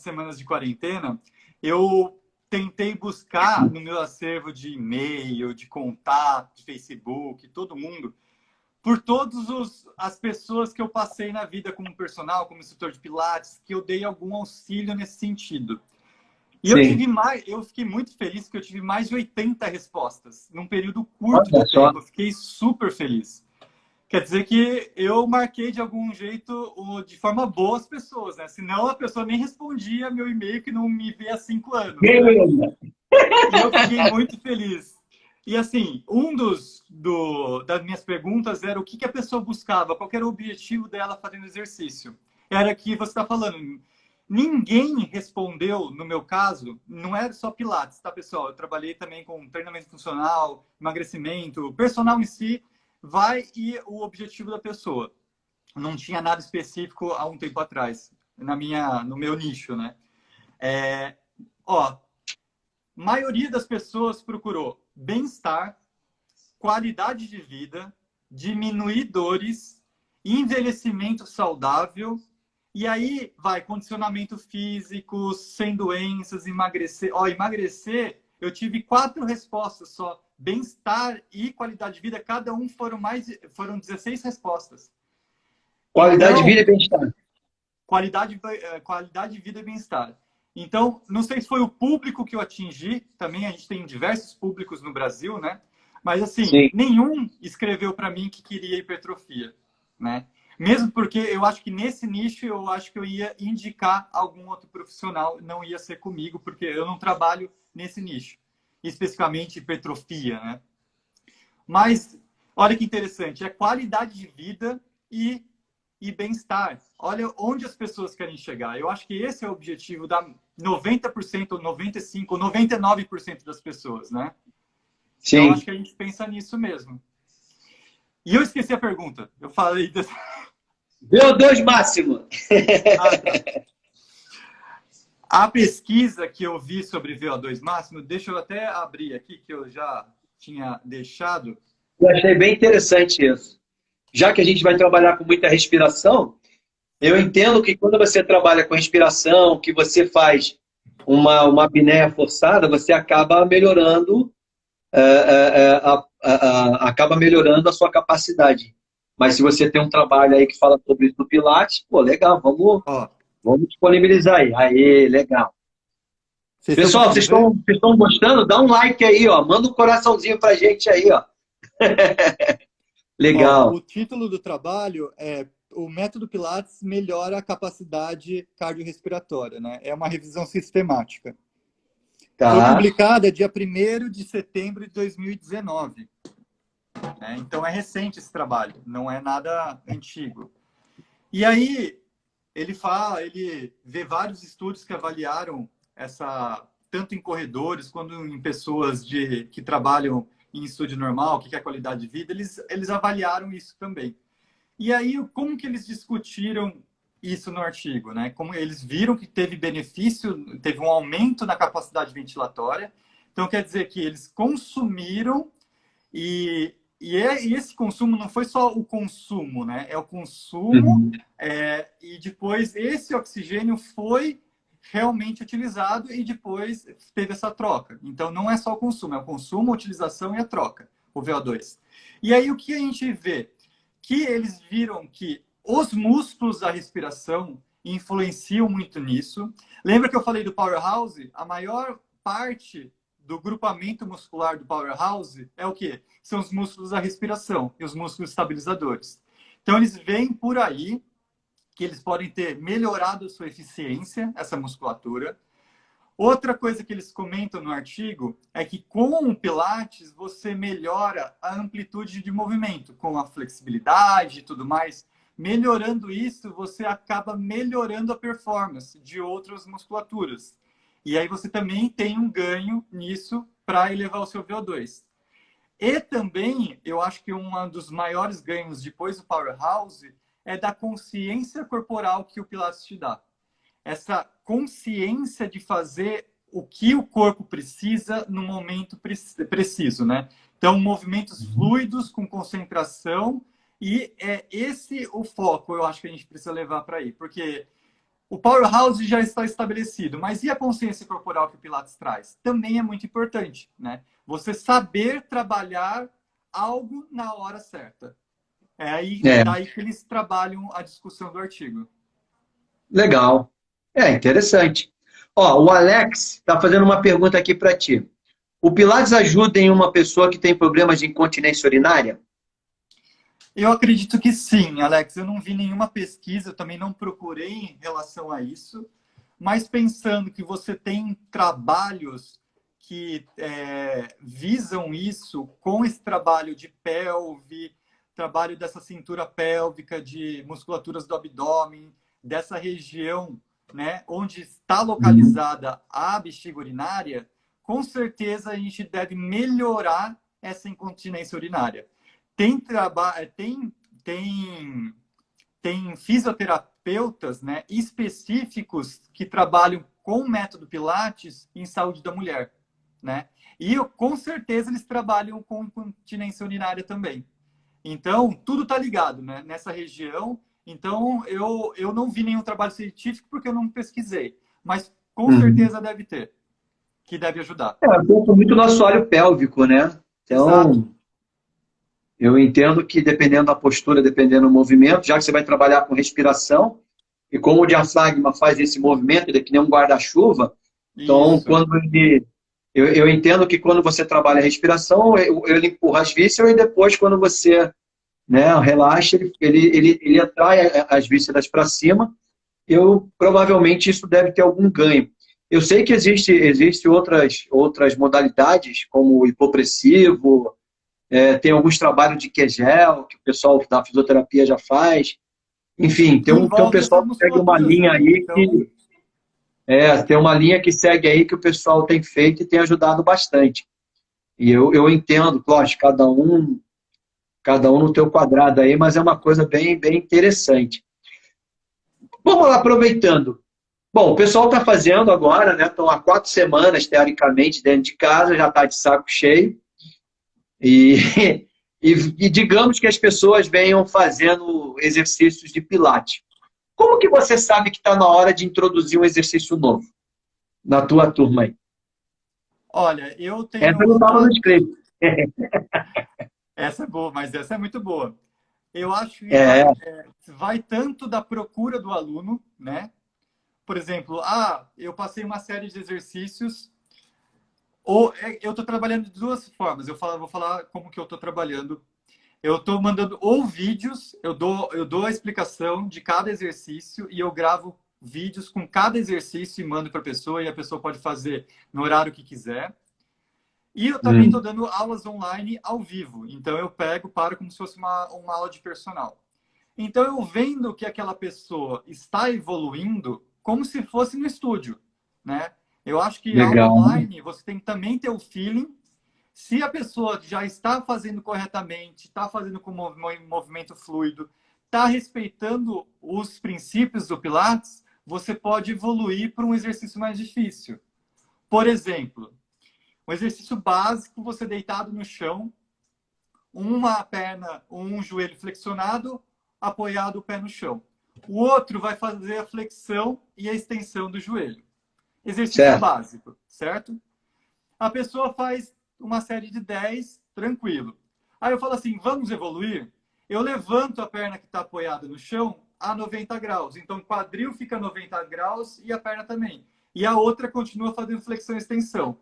semanas de quarentena, eu tentei buscar no meu acervo de e-mail, de contato, de Facebook, todo mundo, por todas as pessoas que eu passei na vida como personal, como instrutor de Pilates, que eu dei algum auxílio nesse sentido. E Sim. eu fiquei muito feliz porque eu tive mais de 80 respostas num período curto Olha de só. tempo. Eu fiquei super feliz. Quer dizer que eu marquei de algum jeito, de forma boa, as pessoas, né? Senão a pessoa nem respondia meu e-mail que não me vê há 5 anos, né? E eu fiquei muito feliz. E assim, das minhas perguntas era o que a pessoa buscava, qual era o objetivo dela fazendo exercício. Era que você está falando. Ninguém respondeu, no meu caso, não é só Pilates, tá, pessoal? Eu trabalhei também com treinamento funcional, emagrecimento, personal em si, vai e o objetivo da pessoa. Não tinha nada específico há um tempo atrás, no meu nicho, né? Ó, maioria das pessoas procurou bem-estar, qualidade de vida, diminuir dores, envelhecimento saudável, e aí vai condicionamento físico, sem doenças, emagrecer. Ó, emagrecer, eu tive 4 respostas só. Bem-estar e qualidade de vida, cada um foram 16 respostas. Qualidade de Então, vida e bem-estar. qualidade de vida e bem-estar. Então, não sei se foi o público que eu atingi, também a gente tem diversos públicos no Brasil, né? Mas, assim, Sim. nenhum escreveu para mim que queria hipertrofia, né? Mesmo porque eu acho que nesse nicho eu acho que eu ia indicar algum outro profissional, não ia ser comigo, porque eu não trabalho nesse nicho, especificamente hipertrofia, né? Mas, olha que interessante, é qualidade de vida e bem-estar. Olha onde as pessoas querem chegar. Eu acho que esse é o objetivo da 90%, ou 95%, ou 99% das pessoas, né? Então, acho Sim. que a gente pensa nisso mesmo. E eu esqueci a pergunta. Eu falei... VO2 máximo. Ah, tá. A pesquisa que eu vi sobre VO2 máximo, deixa eu até abrir aqui, que eu já tinha deixado. Eu achei bem interessante isso. Já que a gente vai trabalhar com muita respiração, eu entendo que quando você trabalha com respiração, que você faz uma apneia forçada, você acaba melhorando, acaba melhorando a sua capacidade. Mas se você tem um trabalho aí que fala sobre isso no Pilates, pô, legal, Ó, vamos disponibilizar aí. Aí, legal. vocês estão Pessoal, conseguindo ver? vocês estão gostando? Dá um like aí, ó. Manda um coraçãozinho pra gente aí, ó. Ó, o Legal. título do trabalho é O Método Pilates melhora a capacidade cardiorrespiratória, né? É uma revisão sistemática. Foi Tá. publicada dia 1º de setembro de 2019. Né? Então é recente esse trabalho, não é nada antigo. E aí ele vê vários estudos que avaliaram tanto em corredores quanto em pessoas que trabalham em estúdio normal, que quer qualidade de vida, eles avaliaram isso também. E aí, como que eles discutiram isso no artigo, né? Como eles viram que teve benefício, teve um aumento na capacidade ventilatória. Então, quer dizer que eles consumiram e esse consumo não foi só o consumo, né? É o consumo Uhum. e depois esse oxigênio foi realmente utilizado e depois teve essa troca. Então, não é só o consumo, é o consumo, a utilização e a troca, o VO2. E aí, o que a gente vê? Que eles viram que os músculos da respiração influenciam muito nisso. Lembra que eu falei do Powerhouse? A maior parte do grupamento muscular do Powerhouse é o quê? São os músculos da respiração e os músculos estabilizadores. Então, eles veem por aí que eles podem ter melhorado a sua eficiência, essa musculatura. Outra coisa que eles comentam no artigo é que com o Pilates você melhora a amplitude de movimento, com a flexibilidade e tudo mais. Melhorando isso, você acaba melhorando a performance de outras musculaturas. E aí você também tem um ganho nisso para elevar o seu VO2. E também, eu acho que um dos maiores ganhos depois do Powerhouse é da consciência corporal que o Pilates te dá. Essa consciência de fazer o que o corpo precisa no momento preciso, né? Então, movimentos fluidos com concentração e é esse o foco, eu acho que a gente precisa levar para aí, porque o Powerhouse já está estabelecido, mas e a consciência corporal que o Pilates traz? Também é muito importante, né? Você saber trabalhar algo na hora certa. É aí, É, daí que eles trabalham a discussão do artigo. legal. É interessante. Ó, o Alex está fazendo uma pergunta aqui para ti. O Pilates ajuda em uma pessoa que tem problemas de incontinência urinária? Eu acredito que sim, Alex. Eu não vi nenhuma pesquisa, eu também não procurei em relação a isso, mas pensando que você tem trabalhos que visam isso, com esse trabalho de pelve, trabalho dessa cintura pélvica, de musculaturas do abdômen, dessa região, né, onde está Uhum. localizada a bexiga urinária, com certeza a gente deve melhorar essa incontinência urinária. Tem, tem, tem fisioterapeutas, né, específicos que trabalham com o método Pilates em saúde da mulher, né? E com certeza eles trabalham com incontinência urinária também. Então, tudo está ligado, né, nessa região. Então, eu não vi nenhum trabalho científico porque eu não pesquisei. Mas com Uhum. certeza deve ter, que deve ajudar. É, afeta muito o nosso assoalho pélvico, né? Exato. Então, eu entendo que dependendo da postura, dependendo do movimento, já que você vai trabalhar com respiração, e como o diafragma faz esse movimento, ele é que nem um guarda-chuva, então Isso. quando ele. Eu entendo que quando você trabalha a respiração, ele empurra as vísceras e depois, quando você, né, relaxa, ele atrai as vísceras para cima. Provavelmente isso deve ter algum ganho. Eu sei que existe outras modalidades, como o hipopressivo, tem alguns trabalhos de Kegel, que o pessoal da fisioterapia já faz. Enfim, Que tem um envolve pessoal essas que segue uma musculaturas, linha né? aí Então, que tem uma linha que segue aí que o pessoal tem feito e tem ajudado bastante. E eu entendo, lógico, cada um no teu quadrado aí, mas é uma coisa bem, bem interessante. Vamos lá, aproveitando. Bom, o pessoal está fazendo agora, né? Estão há 4 semanas, teoricamente, dentro de casa, já está de saco cheio. E, e digamos que as pessoas venham fazendo exercícios de pilates. Como que você sabe que está na hora de introduzir um exercício novo na tua turma aí? olha, eu tenho Essa não estava no notado. script. Essa é boa, mas essa é muito boa. Eu acho que É, vai tanto da procura do aluno, né? Por exemplo, eu passei uma série de exercícios, ou eu estou trabalhando de duas formas. Vou falar como que eu estou trabalhando. Eu estou mandando ou vídeos, eu dou a explicação de cada exercício e eu gravo vídeos com cada exercício e mando para a pessoa e a pessoa pode fazer no horário que quiser. E eu também estou hum, dando aulas online ao vivo. Então eu paro como se fosse uma aula de personal. Então eu vendo que aquela pessoa está evoluindo como se fosse no estúdio, né? Eu acho que aula legal. online você tem que também ter o feeling. Se a pessoa já está fazendo corretamente, está fazendo com movimento fluido, está respeitando os princípios do Pilates, você pode evoluir para um exercício mais difícil. Por exemplo, um exercício básico, você deitado no chão, uma perna, um joelho flexionado, apoiado o pé no chão. O outro vai fazer a flexão e a extensão do joelho. Exercício Certo. básico, certo? A pessoa faz uma série de 10, tranquilo. Aí eu falo assim, vamos evoluir? Eu levanto a perna que está apoiada no chão a 90 graus. Então, o quadril fica a 90 graus e a perna também. E a outra continua fazendo flexão e extensão.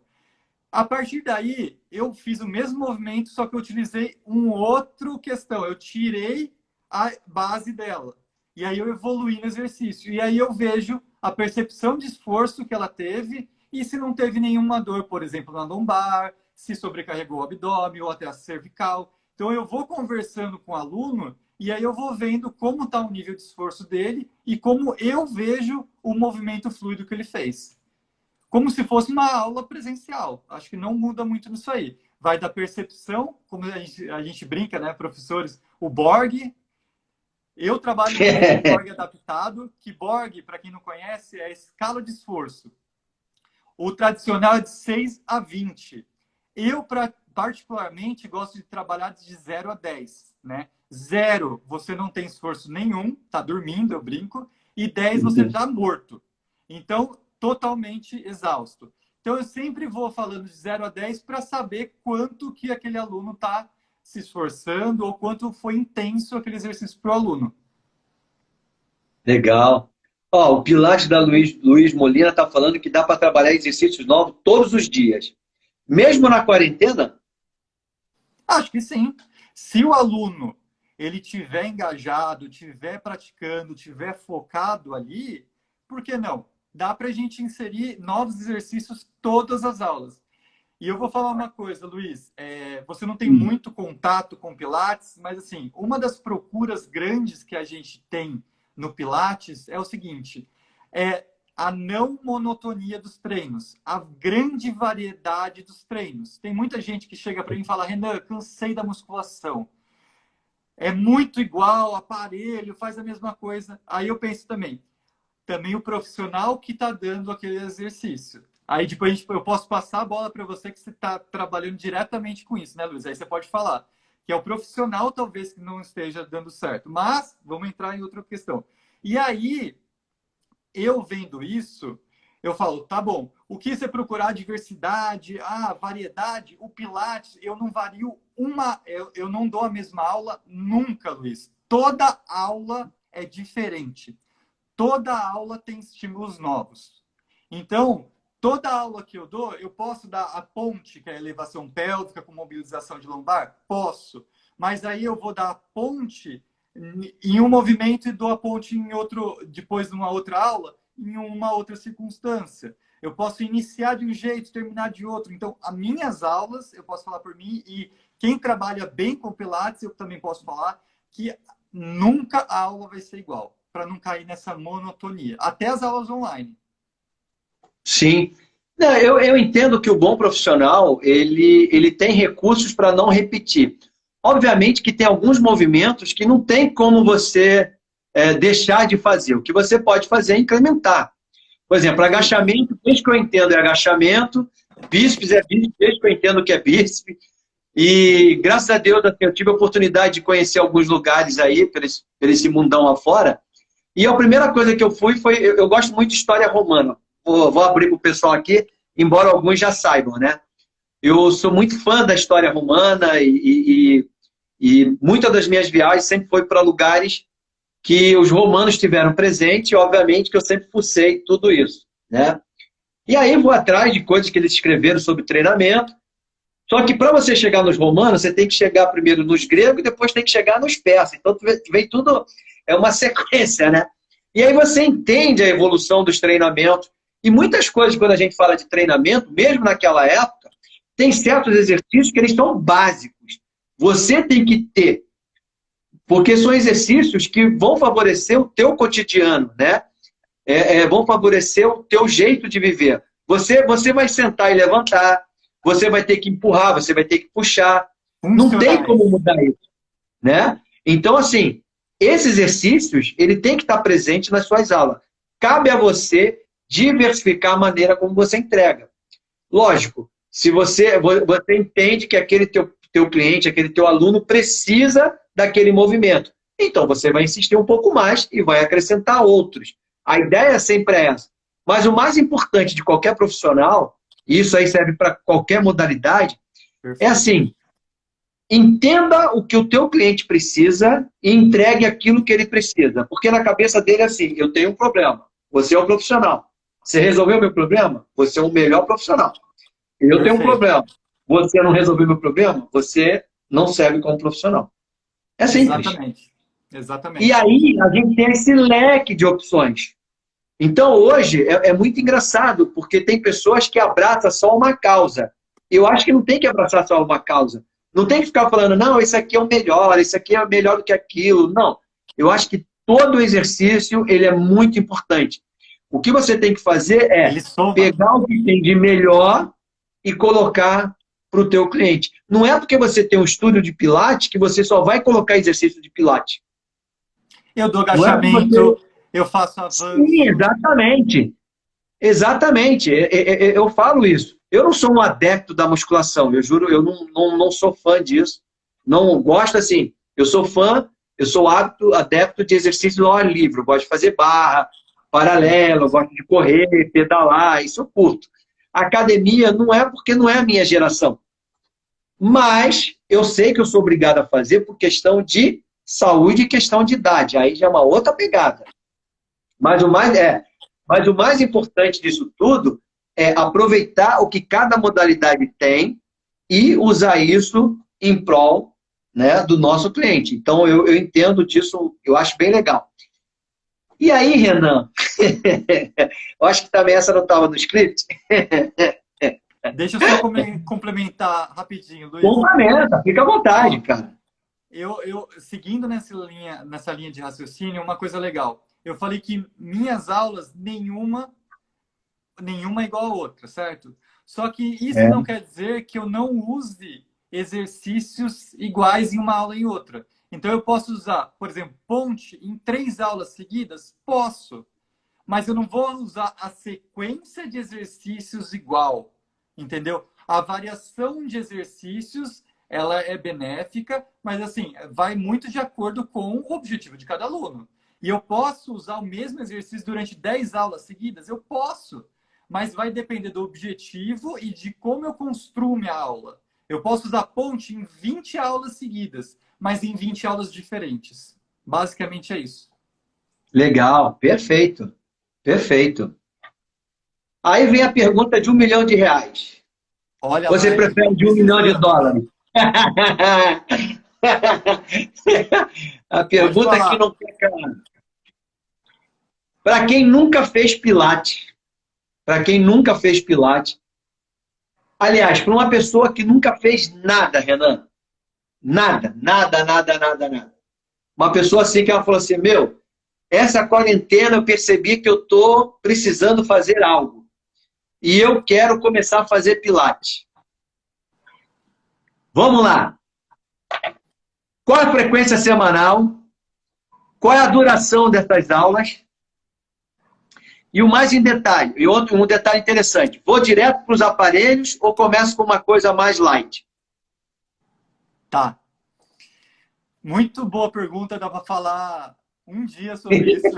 A partir daí, eu fiz o mesmo movimento, só que eu utilizei um outro questão. Eu tirei a base dela. E aí eu evoluí no exercício. E aí eu vejo a percepção de esforço que ela teve e se não teve nenhuma dor, por exemplo, na lombar, se sobrecarregou o abdômen ou até a cervical. Então eu vou conversando com o aluno e aí eu vou vendo como está o nível de esforço dele e como eu vejo o movimento fluido que ele fez como se fosse uma aula presencial. Acho que não muda muito nisso aí. Vai da percepção, como a gente brinca, né, professores, o Borg. Eu trabalho com esse Borg adaptado, que Borg, para quem não conhece, é a escala de esforço. O tradicional é de 6 a 20. Eu, particularmente, gosto de trabalhar de 0 a 10. Né? 0, você não tem esforço nenhum, está dormindo, eu brinco. E 10, você está morto. Então, totalmente exausto. Então, eu sempre vou falando de 0 a 10 para saber quanto que aquele aluno está se esforçando ou quanto foi intenso aquele exercício para o aluno. Legal. Ó, o Pilates da Luiz Molina está falando que dá para trabalhar exercícios novos todos os dias. Mesmo na quarentena? Acho que sim. Se o aluno ele tiver engajado, tiver praticando, tiver focado ali, por que não? Dá para a gente inserir novos exercícios todas as aulas. E eu vou falar uma coisa, Luiz. Você não tem muito contato com Pilates, mas assim, uma das procuras grandes que a gente tem no Pilates é o seguinte: é a não monotonia dos treinos, a grande variedade dos treinos. Tem muita gente que chega para mim e fala: Renan, cansei da musculação. É muito igual, aparelho, faz a mesma coisa. Aí eu penso também o profissional que está dando aquele exercício. Aí depois eu posso passar a bola para você que você está trabalhando diretamente com isso, né, Luiz? Aí você pode falar que é o profissional talvez que não esteja dando certo. Mas vamos entrar em outra questão. E aí, eu vendo isso, eu falo, tá bom, o que você procurar? Diversidade, variedade, o Pilates, eu não vario eu não dou a mesma aula nunca, Luiz. Toda aula é diferente. Toda aula tem estímulos novos. Então, toda aula que eu dou, eu posso dar a ponte, que é a elevação pélvica com mobilização de lombar? Posso. Mas aí eu vou dar a ponte em um movimento e dou a ponte em outro, depois de uma outra aula, em uma outra circunstância. Eu posso iniciar de um jeito, terminar de outro. Então, as minhas aulas, eu posso falar por mim, e quem trabalha bem com Pilates, eu também posso falar que nunca a aula vai ser igual, para não cair nessa monotonia. Até as aulas online. Sim. Não, eu entendo que o bom profissional, ele tem recursos para não repetir. Obviamente que tem alguns movimentos que não tem como você deixar de fazer. O que você pode fazer é incrementar. Por exemplo, agachamento, desde que eu entendo é agachamento, bíceps é bíceps, desde que eu entendo que é bíceps. E graças a Deus eu tive a oportunidade de conhecer alguns lugares aí, por esse mundão lá fora. E a primeira coisa que eu fui foi, eu gosto muito de história romana. Vou abrir para o pessoal aqui, embora alguns já saibam, né? Eu sou muito fã da história romana e muitas das minhas viagens sempre foi para lugares que os romanos tiveram presente e, obviamente, que eu sempre fucei tudo isso, né? E aí vou atrás de coisas que eles escreveram sobre treinamento. Só que para você chegar nos romanos, você tem que chegar primeiro nos gregos e depois tem que chegar nos persas. Então vem tudo, é uma sequência, né? E aí você entende a evolução dos treinamentos. E muitas coisas, quando a gente fala de treinamento, mesmo naquela época, tem certos exercícios que eles são básicos. Você tem que ter, porque são exercícios que vão favorecer o teu cotidiano, né? Vão favorecer o teu jeito de viver. Você vai sentar e levantar, você vai ter que empurrar, você vai ter que puxar. Não tem como mudar isso, né? Então, assim, esses exercícios, ele tem que estar presente nas suas aulas. Cabe a você diversificar a maneira como você entrega. Lógico, se você entende que aquele teu cliente, aquele teu aluno precisa daquele movimento, então você vai insistir um pouco mais e vai acrescentar outros. A ideia sempre é essa. Mas o mais importante de qualquer profissional, e isso aí serve para qualquer modalidade, é assim, entenda o que o teu cliente precisa e entregue aquilo que ele precisa. Porque na cabeça dele é assim, eu tenho um problema, você é um profissional. Você resolveu meu problema? Você é o melhor profissional. Eu tenho um problema. Você não resolveu meu problema? Você não serve como profissional. É simples. Exatamente. E aí a gente tem esse leque de opções. Então hoje é muito engraçado, porque tem pessoas que abraçam só uma causa. Eu acho que não tem que abraçar só uma causa. Não tem que ficar falando, não, isso aqui é o melhor, isso aqui é melhor do que aquilo. Não. Eu acho que todo exercício ele é muito importante. O que você tem que fazer é pegar o que tem de melhor e colocar para o teu cliente. Não é porque você tem um estúdio de Pilates que você só vai colocar exercício de Pilates. Eu dou agachamento, eu faço avanço. Sim, exatamente. Exatamente. Eu falo isso. Eu não sou um adepto da musculação. Eu juro, eu não sou fã disso. Não gosto assim. Eu sou fã, eu sou adepto de exercício ao ar livre. Eu gosto de fazer barra, paralelo, eu gosto de correr, pedalar, isso eu curto. Academia não é porque não é a minha geração. Mas eu sei que eu sou obrigado a fazer por questão de saúde e questão de idade. Aí já é uma outra pegada. Mas mas o mais importante disso tudo é aproveitar o que cada modalidade tem e usar isso em prol, né, do nosso cliente. Então, eu entendo disso, eu acho bem legal. E aí, Renan, eu acho que também essa não estava no script. Deixa eu só complementar rapidinho, Luiz. Complementa, fica à vontade, Ó, cara. seguindo nessa linha de raciocínio, uma coisa legal. Eu falei que minhas aulas, nenhuma é igual a outra, certo? Só que isso não É. quer dizer que eu não use exercícios iguais em uma aula e em outra. Então, eu posso usar, por exemplo, ponte em 3 aulas seguidas? Posso. Mas eu não vou usar a sequência de exercícios igual, entendeu? A variação de exercícios, ela é benéfica, mas assim, vai muito de acordo com o objetivo de cada aluno. E eu posso usar o mesmo exercício durante 10 aulas seguidas? Eu posso, mas vai depender do objetivo e de como eu construo minha aula. Eu posso usar ponte em 20 aulas seguidas, mas em 20 aulas diferentes. Basicamente é isso. Legal, perfeito, perfeito. Aí vem a pergunta de R$ 1 milhão. Olha Você lá, hein? prefere Tô de precisando. US$ 1 milhão? A Pode pergunta que falar. não quer calar. Para quem nunca fez Pilates, para quem nunca fez Pilates, aliás, para uma pessoa que nunca fez nada, Renan, nada, nada, nada, nada, nada. Uma pessoa assim que ela falou assim, meu, essa quarentena eu percebi que eu estou precisando fazer algo. E eu quero começar a fazer Pilates. Vamos lá. Qual é a frequência semanal? Qual é a duração dessas aulas? E o mais em detalhe, e outro, um detalhe interessante, vou direto para os aparelhos ou começo com uma coisa mais light? Tá. Muito boa pergunta, dá para falar um dia sobre isso.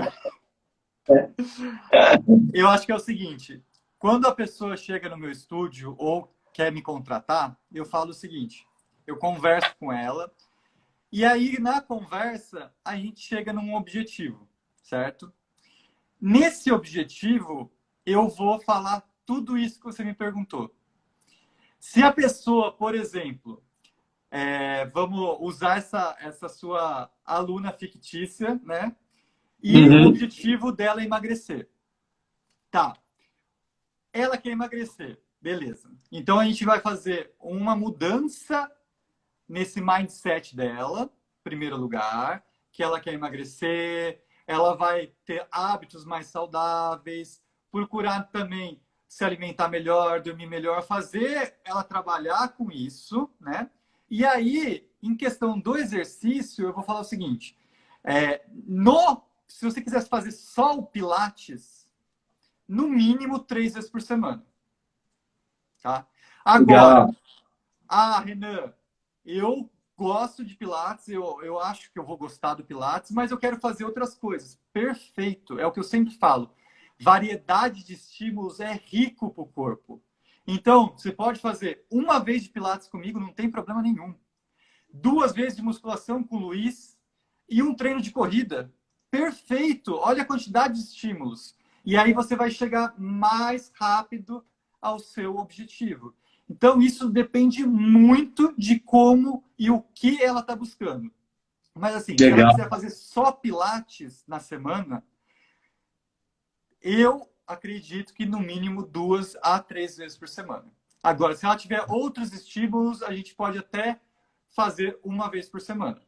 Eu acho que é o seguinte: quando a pessoa chega no meu estúdio ou quer me contratar, eu falo o seguinte: eu converso com ela, e aí na conversa a gente chega num objetivo, certo? Nesse objetivo, eu vou falar tudo isso que você me perguntou. Se a pessoa, por exemplo, vamos usar essa sua aluna fictícia, né? E o Uhum. objetivo dela é emagrecer. Tá. Ela quer emagrecer. Beleza. Então a gente vai fazer uma mudança nesse mindset dela, em primeiro lugar, que ela quer emagrecer, ela vai ter hábitos mais saudáveis, procurar também se alimentar melhor, dormir melhor, fazer ela trabalhar com isso, né? E aí, em questão do exercício, eu vou falar o seguinte: se você quisesse fazer só o Pilates, no mínimo 3 vezes por semana, tá? Agora, Legal. Renan, eu gosto de Pilates, eu acho que eu vou gostar do Pilates, mas eu quero fazer outras coisas. Perfeito, é o que eu sempre falo. Variedade de estímulos é rico para o corpo. Então, você pode fazer uma vez de Pilates comigo, não tem problema nenhum. 2 vezes de musculação com o Luiz e um treino de corrida. Perfeito! Olha a quantidade de estímulos. E aí você vai chegar mais rápido ao seu objetivo. Então, isso depende muito de como e o que ela está buscando. Mas, assim, se ela Legal. quiser fazer só Pilates na semana, eu acredito que no mínimo 2 a 3 vezes por semana. Agora, se ela tiver outros estímulos, a gente pode até fazer uma vez por semana.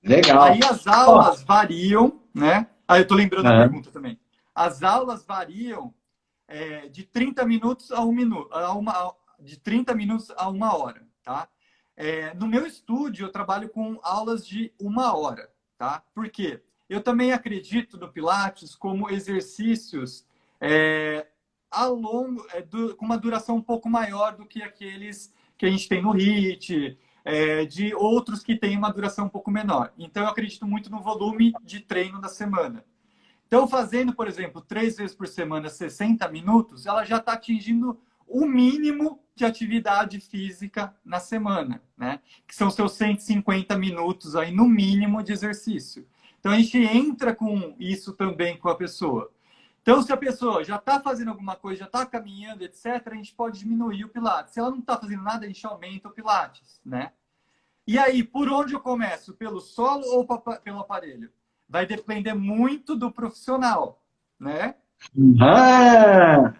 Legal. Aí as Ó, aulas variam, né? Aí eu tô lembrando a aham. pergunta também. As aulas variam de 30 minutos a 1 minuto, de 30 minutos a 1 hora, tá? No meu estúdio, eu trabalho com aulas de 1 hora, tá? Por quê? Eu também acredito no Pilates como exercícios com uma duração um pouco maior do que aqueles que a gente tem no HIIT, de outros que têm uma duração um pouco menor. Então, eu acredito muito no volume de treino da semana. Então, fazendo, por exemplo, 3 vezes por semana, 60 minutos, ela já está atingindo o mínimo de atividade física na semana, né? Que são seus 150 minutos aí, no mínimo, de exercício. Então, a gente entra com isso também com a pessoa. Então, se a pessoa já está fazendo alguma coisa, já está caminhando, etc., a gente pode diminuir o Pilates. Se ela não está fazendo nada, a gente aumenta o Pilates, né? E aí, por onde eu começo? Pelo solo ou pelo aparelho? Vai depender muito do profissional, né?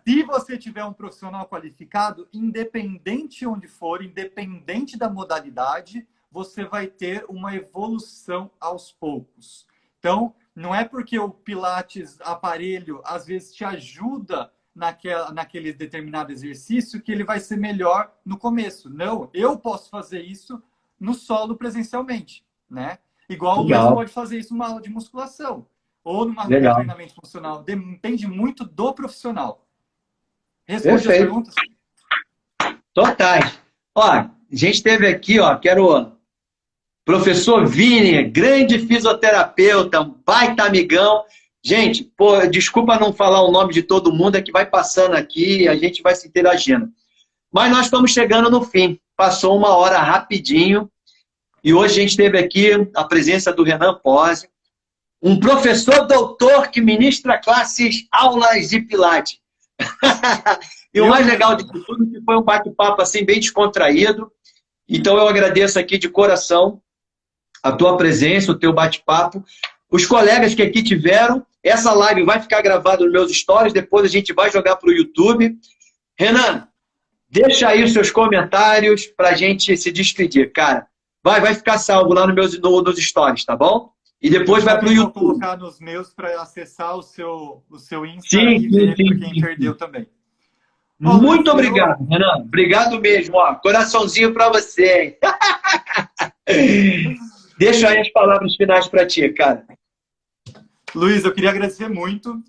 Se você tiver um profissional qualificado, independente onde for, independente da modalidade, você vai ter uma evolução aos poucos. Então, não é porque o Pilates aparelho às vezes te ajuda naquele determinado exercício que ele vai ser melhor no começo. Não, eu posso fazer isso no solo presencialmente, né? Igual o Luiz pode fazer isso numa aula de musculação ou num treinamento funcional. Depende muito do profissional. Responde as perguntas? Totais. Ó, a gente teve aqui, ó, quero... Professor Vini, grande fisioterapeuta, um baita amigão. Gente, pô, desculpa não falar o nome de todo mundo, é que vai passando aqui e a gente vai se interagindo. Mas nós estamos chegando no fim. Passou uma hora rapidinho. E hoje a gente teve aqui a presença do Renan Pozzi, um professor doutor que ministra classes, aulas de Pilates. E o mais legal de tudo é que foi um bate-papo assim, bem descontraído. Então eu agradeço aqui de coração a tua presença, o teu bate-papo. Os colegas que aqui tiveram, essa live vai ficar gravada nos meus stories, depois a gente vai jogar para o YouTube. Renan, deixa aí os seus comentários para a gente se despedir, cara. Vai ficar salvo lá nos stories, tá bom? E depois vai para o YouTube. Vou colocar nos meus para acessar o seu Insta e ver para quem perdeu também. Muito obrigado, Renan. Obrigado mesmo. Ó, coraçãozinho para você. Deixa aí as palavras finais para ti, cara. Luiz, eu queria agradecer muito.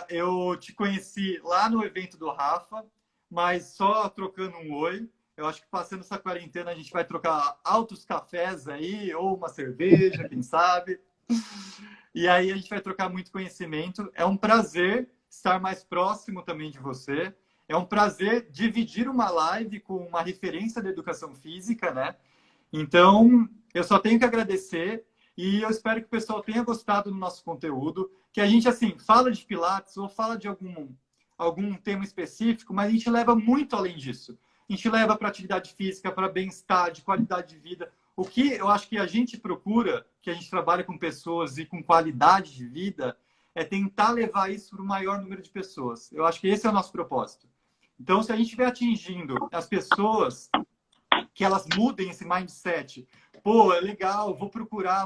Eu te conheci lá no evento do Rafa, mas só trocando um oi. Eu acho que passando essa quarentena a gente vai trocar altos cafés aí, ou uma cerveja, quem sabe. E aí a gente vai trocar muito conhecimento. É um prazer estar mais próximo também de você. É um prazer dividir uma live com uma referência da educação física, né? Então, eu só tenho que agradecer e eu espero que o pessoal tenha gostado do nosso conteúdo, que a gente, assim, fala de Pilates ou fala de algum tema específico, mas a gente leva muito além disso. A gente leva para atividade física, para bem-estar, de qualidade de vida. O que eu acho que a gente procura, que a gente trabalha com pessoas e com qualidade de vida, é tentar levar isso para o maior número de pessoas. Eu acho que esse é o nosso propósito. Então, se a gente estiver atingindo as pessoas, que elas mudem esse mindset, pô, é legal, vou procurar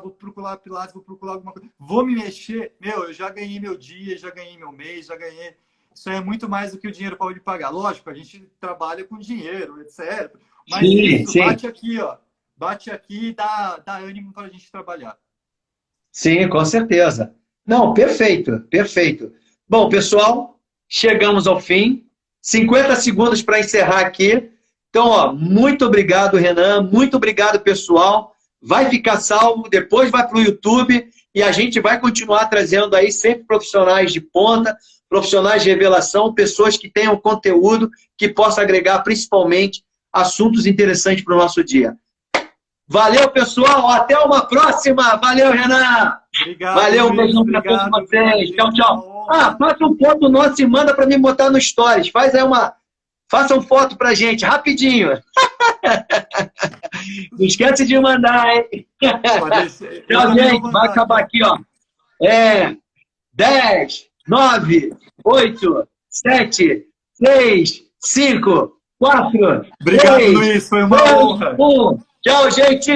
Pilates, vou procurar alguma coisa, vou me mexer, eu já ganhei meu dia, já ganhei meu mês, já ganhei... Isso é muito mais do que o dinheiro pode pagar. Lógico, a gente trabalha com dinheiro, etc. Mas sim. Bate aqui, ó. Bate aqui e dá ânimo para a gente trabalhar. Sim, com certeza. Não, perfeito, perfeito. Bom, pessoal, chegamos ao fim. 50 segundos para encerrar aqui. Então, ó, muito obrigado, Renan. Muito obrigado, pessoal. Vai ficar salvo, depois vai para o YouTube e a gente vai continuar trazendo aí sempre profissionais de ponta, profissionais de revelação, pessoas que tenham conteúdo que possa agregar principalmente assuntos interessantes para o nosso dia. Valeu, pessoal. Até uma próxima. Valeu, Renan. Obrigado. Valeu, um beijão para todos vocês. Tchau, tchau. Faça um foto nosso e manda para mim botar no Stories. Faça uma foto pra gente, rapidinho. Não esquece de mandar, hein? Tchau, gente. Vai acabar aqui, ó. 10, 9, 8, 7, 6, 5, 4, Obrigado, 3, Luiz. Foi uma 2, honra. 1. Tchau, gente!